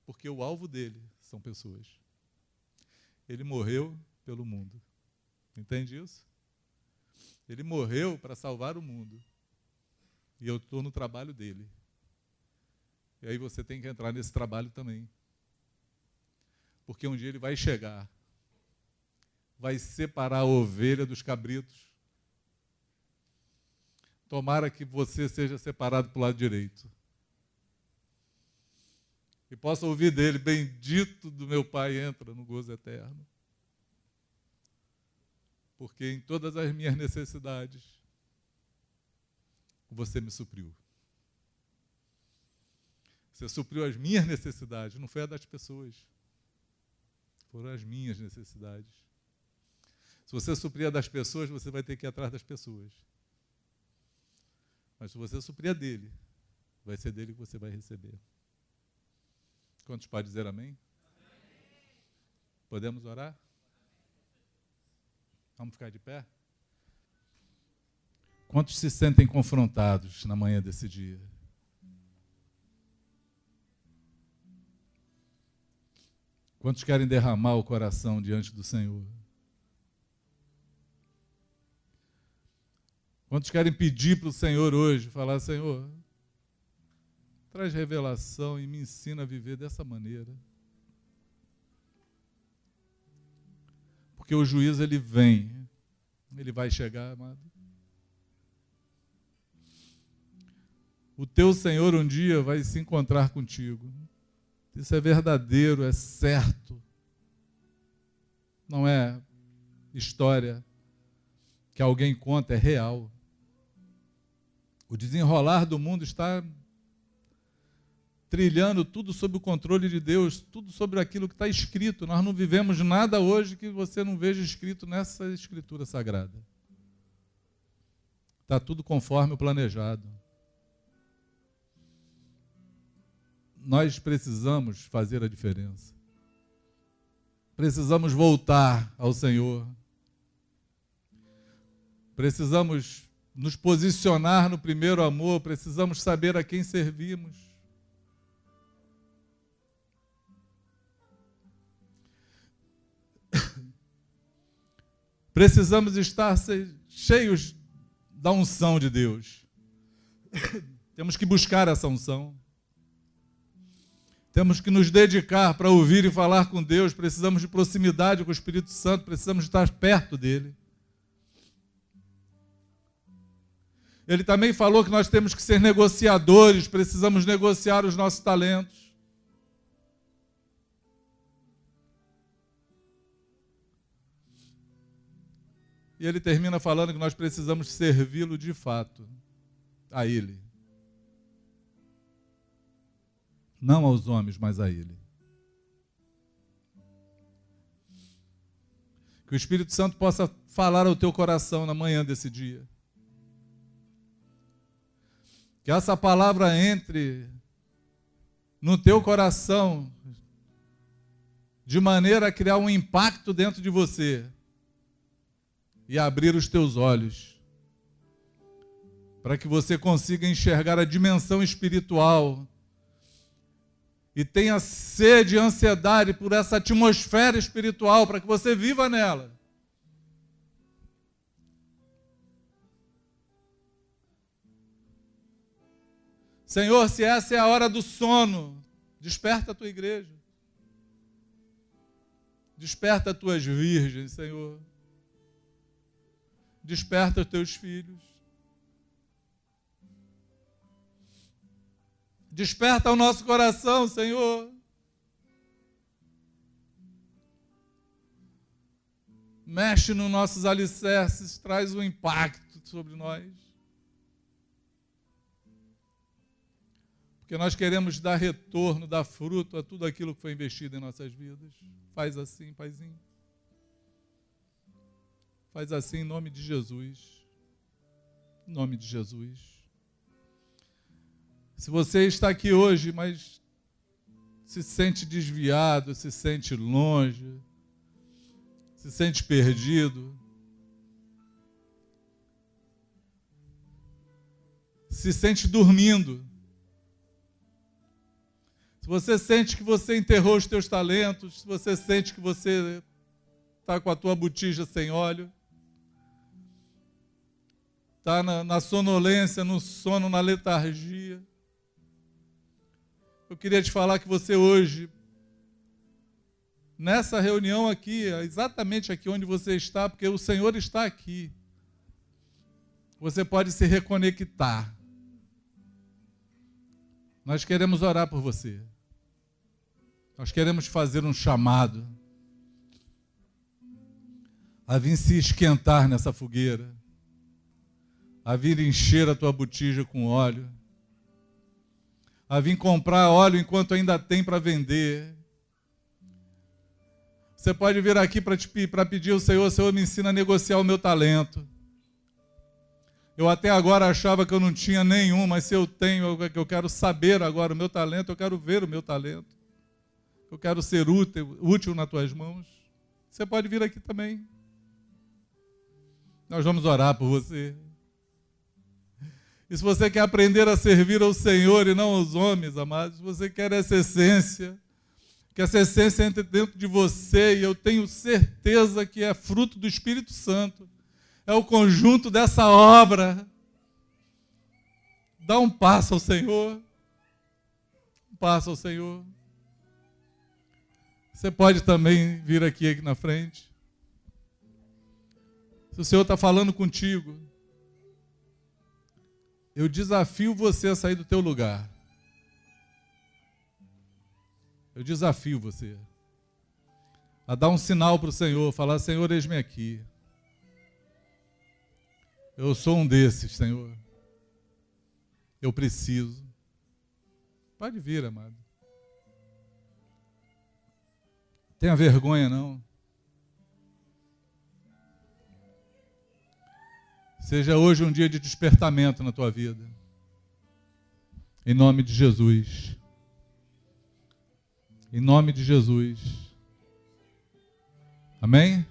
porque o alvo dele são pessoas. Ele morreu pelo mundo. Entende isso? Ele morreu para salvar o mundo. E eu estou no trabalho dele. E aí você tem que entrar nesse trabalho também. Porque um dia ele vai chegar, vai separar a ovelha dos cabritos. Tomara que você seja separado para o lado direito. E possa ouvir dele, bendito do meu Pai, entra no gozo eterno. Porque em todas as minhas necessidades, você me supriu. Você supriu as minhas necessidades, não foi a das pessoas. Foram as minhas necessidades. Se você suprir a das pessoas, você vai ter que ir atrás das pessoas. Mas se você suprir a dele, vai ser dele que você vai receber. Quantos podem dizer amém? Podemos orar? Vamos ficar de pé? Quantos se sentem confrontados na manhã desse dia? Quantos querem derramar o coração diante do Senhor? Quantos querem pedir para o Senhor hoje, falar, Senhor, traz revelação e me ensina a viver dessa maneira. Porque o juízo, ele vem, ele vai chegar, amado. O teu Senhor um dia vai se encontrar contigo. Isso é verdadeiro, é certo. Não é história que alguém conta, é real. O desenrolar do mundo está trilhando tudo sob o controle de Deus, tudo sobre aquilo que está escrito. Nós não vivemos nada hoje que você não veja escrito nessa Escritura Sagrada. Está tudo conforme o planejado. Nós precisamos fazer a diferença. Precisamos voltar ao Senhor. Precisamos nos posicionar no primeiro amor. Precisamos saber a quem servimos. Precisamos estar cheios da unção de Deus. Temos que buscar essa unção. Temos que nos dedicar para ouvir e falar com Deus. Precisamos de proximidade com o Espírito Santo. Precisamos estar perto dele. Ele também falou que nós temos que ser negociadores. Precisamos negociar os nossos talentos. E ele termina falando que nós precisamos servi-lo de fato, a ele. Não aos homens, mas a ele. Que o Espírito Santo possa falar ao teu coração na manhã desse dia. Que essa palavra entre no teu coração de maneira a criar um impacto dentro de você e abrir os teus olhos para que você consiga enxergar a dimensão espiritual e tenha sede e ansiedade por essa atmosfera espiritual, para que você viva nela. Senhor, se essa é a hora do sono, desperta a tua igreja. Desperta as tuas virgens, Senhor. Desperta os teus filhos. Desperta o nosso coração, Senhor. Mexe nos nossos alicerces, traz um impacto sobre nós. Porque nós queremos dar retorno, dar fruto a tudo aquilo que foi investido em nossas vidas. Faz assim, Paizinho. Faz assim em nome de Jesus. Em nome de Jesus. Se você está aqui hoje, mas se sente desviado, se sente longe, se sente perdido, se sente dormindo, se Se você sente que você enterrou os teus talentos, se você sente que você está com a tua botija sem óleo, está na sonolência, no sono, na letargia, eu queria te falar que você hoje, nessa reunião aqui, exatamente aqui onde você está, porque o Senhor está aqui, você pode se reconectar. Nós queremos orar por você. Nós queremos fazer um chamado a vir se esquentar nessa fogueira, a vir encher a tua botija com óleo, a vir comprar óleo enquanto ainda tem para vender. Você pode vir aqui para pedir ao Senhor: Senhor, me ensina a negociar o meu talento. Eu até agora achava que eu não tinha nenhum, mas se eu tenho, eu quero saber agora o meu talento, eu quero ver o meu talento. Eu quero ser útil nas tuas mãos. Você pode vir aqui também. Nós vamos orar por você. E se você quer aprender a servir ao Senhor e não aos homens, amados, se você quer essa essência, que essa essência entre dentro de você, e eu tenho certeza que é fruto do Espírito Santo, é o conjunto dessa obra. Dá um passo ao Senhor. Um passo ao Senhor. Você pode também vir aqui na frente. Se o Senhor está falando contigo, eu desafio você a sair do teu lugar. Eu desafio você a dar um sinal para o Senhor, falar: Senhor, eis-me aqui. Eu sou um desses, Senhor. Eu preciso. Pode vir, amado. Tenha vergonha, não. Seja hoje um dia de despertamento na tua vida. Em nome de Jesus. Em nome de Jesus. Amém?